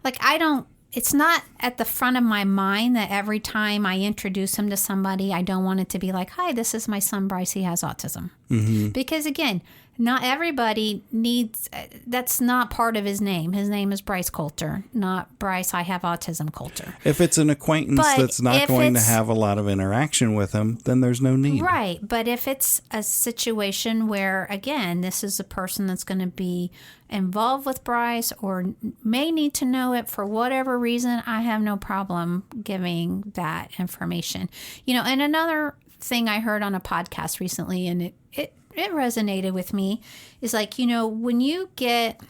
like, I don't it's not at the front of my mind that every time I introduce him to somebody, I don't want it to be like, hi, this is my son, Bryce. He has autism. Mm-hmm. Because again, not everybody needs, that's not part of his name. His name is Bryce Coulter, not Bryce, I have autism Coulter. If it's an acquaintance that's not going to have a lot of interaction with him, then there's no need. Right. But if it's a situation where, again, this is a person that's going to be involved with Bryce or may need to know it for whatever reason, I have no problem giving that information. And another thing I heard on a podcast recently, and it resonated with me, is like, when you get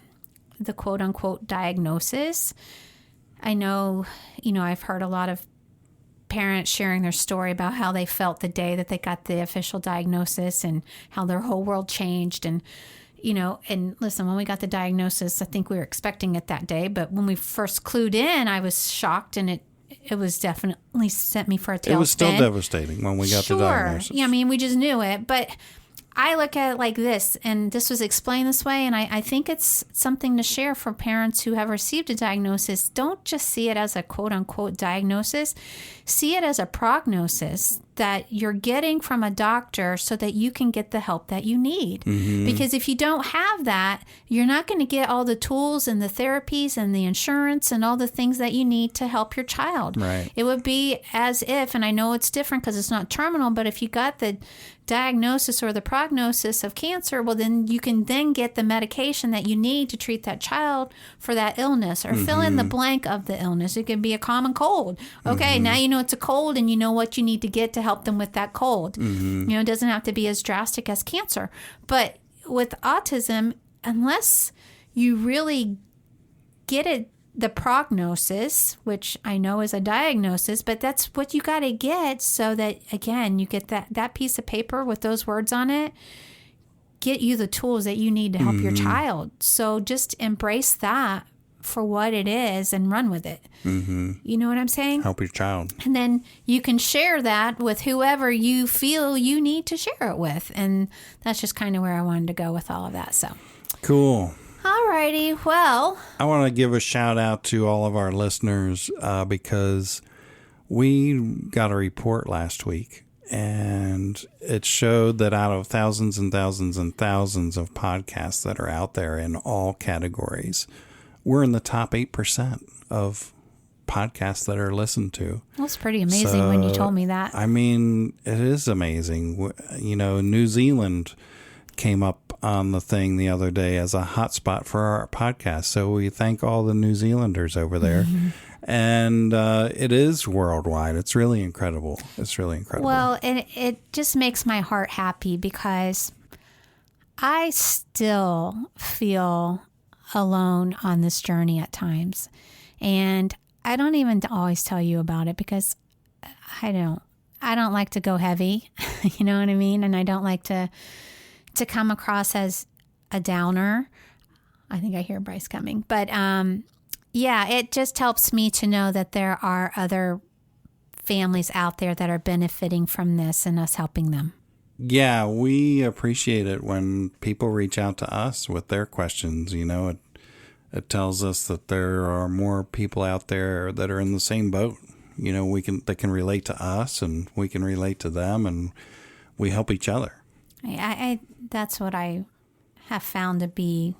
the quote unquote diagnosis, I know, I've heard a lot of parents sharing their story about how they felt the day that they got the official diagnosis and how their whole world changed. And, and listen, when we got the diagnosis, I think we were expecting it that day. But when we first clued in, I was shocked, and it was definitely sent me for a tailspin. It was still devastating when we got the diagnosis. Yeah, I mean, we just knew it. But I look at it like this, and this was explained this way, and I think it's something to share for parents who have received a diagnosis. Don't just see it as a quote-unquote diagnosis. See it as a prognosis that you're getting from a doctor so that you can get the help that you need. Mm-hmm. Because if you don't have that, you're not going to get all the tools and the therapies and the insurance and all the things that you need to help your child. Right. It would be as if, and I know it's different because it's not terminal, but if you got the diagnosis or the prognosis of cancer, well, then you can then get the medication that you need to treat that child for that illness or fill in the blank of the illness. It could be a common cold. Okay, now you know it's a cold and you know what you need to get to help them with that cold. It doesn't have to be as drastic as cancer. But with autism, unless you really get it, the prognosis, which I know is a diagnosis, but that's what you got to get so that, again, you get that piece of paper with those words on it, get you the tools that you need to help your child. So just embrace that for what it is and run with it. You know what I'm saying? Help your child. And then you can share that with whoever you feel you need to share it with. And that's just kind of where I wanted to go with all of that. So cool. Alrighty, well, I want to give a shout out to all of our listeners because we got a report last week, and it showed that out of thousands and thousands and thousands of podcasts that are out there in all categories, we're in the top 8% of podcasts that are listened to. That's pretty amazing when you told me that. I mean, it is amazing. New Zealand came up on the thing the other day as a hotspot for our podcast. So we thank all the New Zealanders over there. And it is worldwide. It's really incredible. It's really incredible. Well, it just makes my heart happy because I still feel alone on this journey at times. And I don't even always tell you about it because I don't like to go heavy. You know what I mean? And I don't like to come across as a downer. I think I hear Bryce coming. But yeah, it just helps me to know that there are other families out there that are benefiting from this and us helping them. Yeah, we appreciate it when people reach out to us with their questions. It tells us that there are more people out there that are in the same boat. They can relate to us and we can relate to them, and we help each other. That's what I have found to be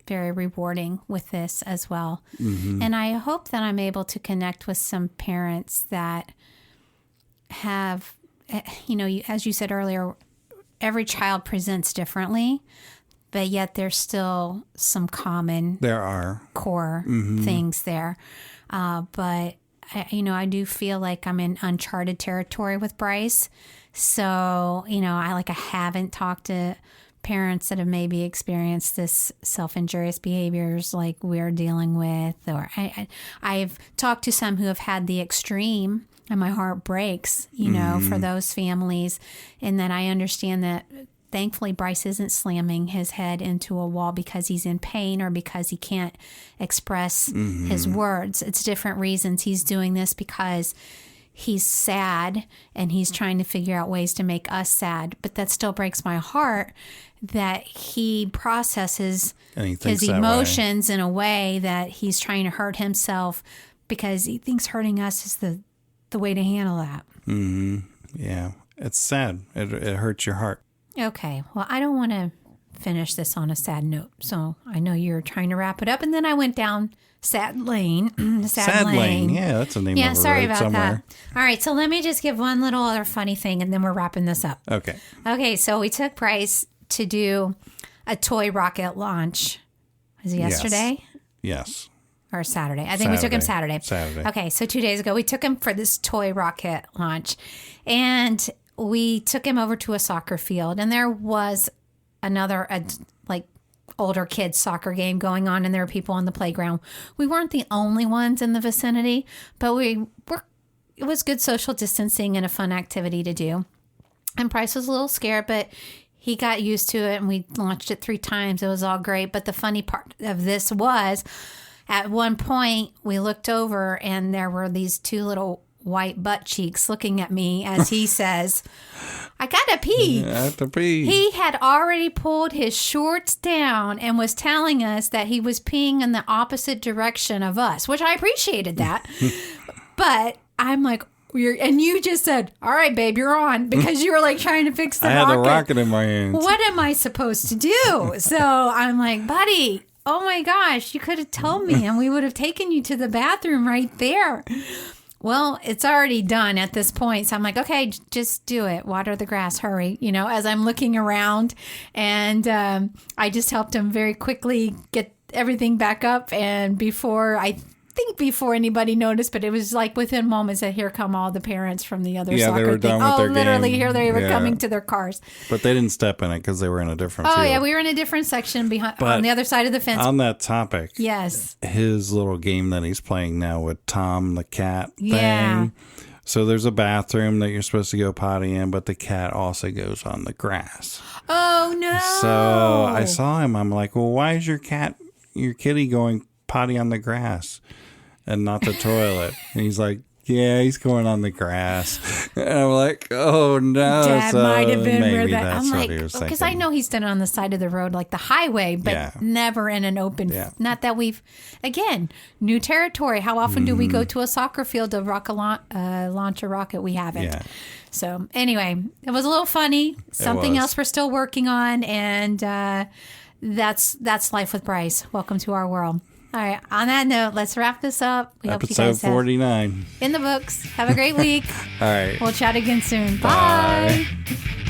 very rewarding with this as well. And I hope that I'm able to connect with some parents that have, as you said earlier, every child presents differently, but yet there's still some common core things there. But, I do feel like I'm in uncharted territory with Bryce. So, I haven't talked to parents that have maybe experienced this self-injurious behaviors like we're dealing with, or I've talked to some who have had the extreme, and my heart breaks, for those families. And then I understand that thankfully Bryce isn't slamming his head into a wall because he's in pain or because he can't express his words. It's different reasons he's doing this, because he's sad and he's trying to figure out ways to make us sad. But that still breaks my heart that he processes his emotions in a way that he's trying to hurt himself because he thinks hurting us is the way to handle that. Mm-hmm. Yeah. It's sad. It hurts your heart. Okay. Well, I don't want to finish this on a sad note. So I know you're trying to wrap it up. And then I went down Sad Lane. Sad Lane. Yeah, that's the name of a sorry road about somewhere. that. All right. So let me just give one little other funny thing, and then we're wrapping this up. Okay. Okay. So we took Bryce to do a toy rocket launch. Was it yesterday? Yes. Or Saturday. I think we took him Saturday. Saturday. Okay. So 2 days ago, we took him for this toy rocket launch. And we took him over to a soccer field. And there was another, older kids soccer game going on. And there were people on the playground. We weren't the only ones in the vicinity. But it was good social distancing and a fun activity to do. And Bryce was a little scared, but he got used to it. And we launched it 3 times. It was all great. But the funny part of this was, at one point, we looked over and there were these 2 little white butt cheeks looking at me as he says, I gotta pee. I have to pee. He had already pulled his shorts down and was telling us that he was peeing in the opposite direction of us, which I appreciated that. But I'm like, and you just said, all right, babe, you're on, because you were like trying to fix the rocket. I had the rocket in my hands. What am I supposed to do? So I'm like, buddy, oh my gosh, you could have told me and we would have taken you to the bathroom right there. Well, it's already done at this point. So I'm like, okay, just do it. Water the grass, hurry, as I'm looking around. And I just helped him very quickly get everything back up. And before anybody noticed, but it was like within moments that here come all the parents from the other soccer they were done with their literally game. Here they were coming to their cars. But they didn't step in it because they were in a different field. Oh, yeah, we were in a different section behind on the other side of the fence. On that topic, yes, his little game that he's playing now with Tom the cat yeah. thing. So there's a bathroom that you're supposed to go potty in, but the cat also goes on the grass. Oh, no. So I saw him. I'm like, well, why is your kitty going potty on the grass and not the toilet? And he's like, yeah, he's going on the grass. And I'm like, oh no. Dad might have been where that. That's I'm what like, he was because thinking. I know he's done it on the side of the road, like the highway, but never in an open. Yeah. Not that again, new territory. How often do we go to a soccer field to launch a rocket? We haven't. Yeah. So anyway, it was a little funny. Something else we're still working on, and that's life with Bryce. Welcome to our world. All right. On that note, let's wrap this up. We hope you guys Episode 49. in the books. Have a great week. All right. We'll chat again soon. Bye. Bye.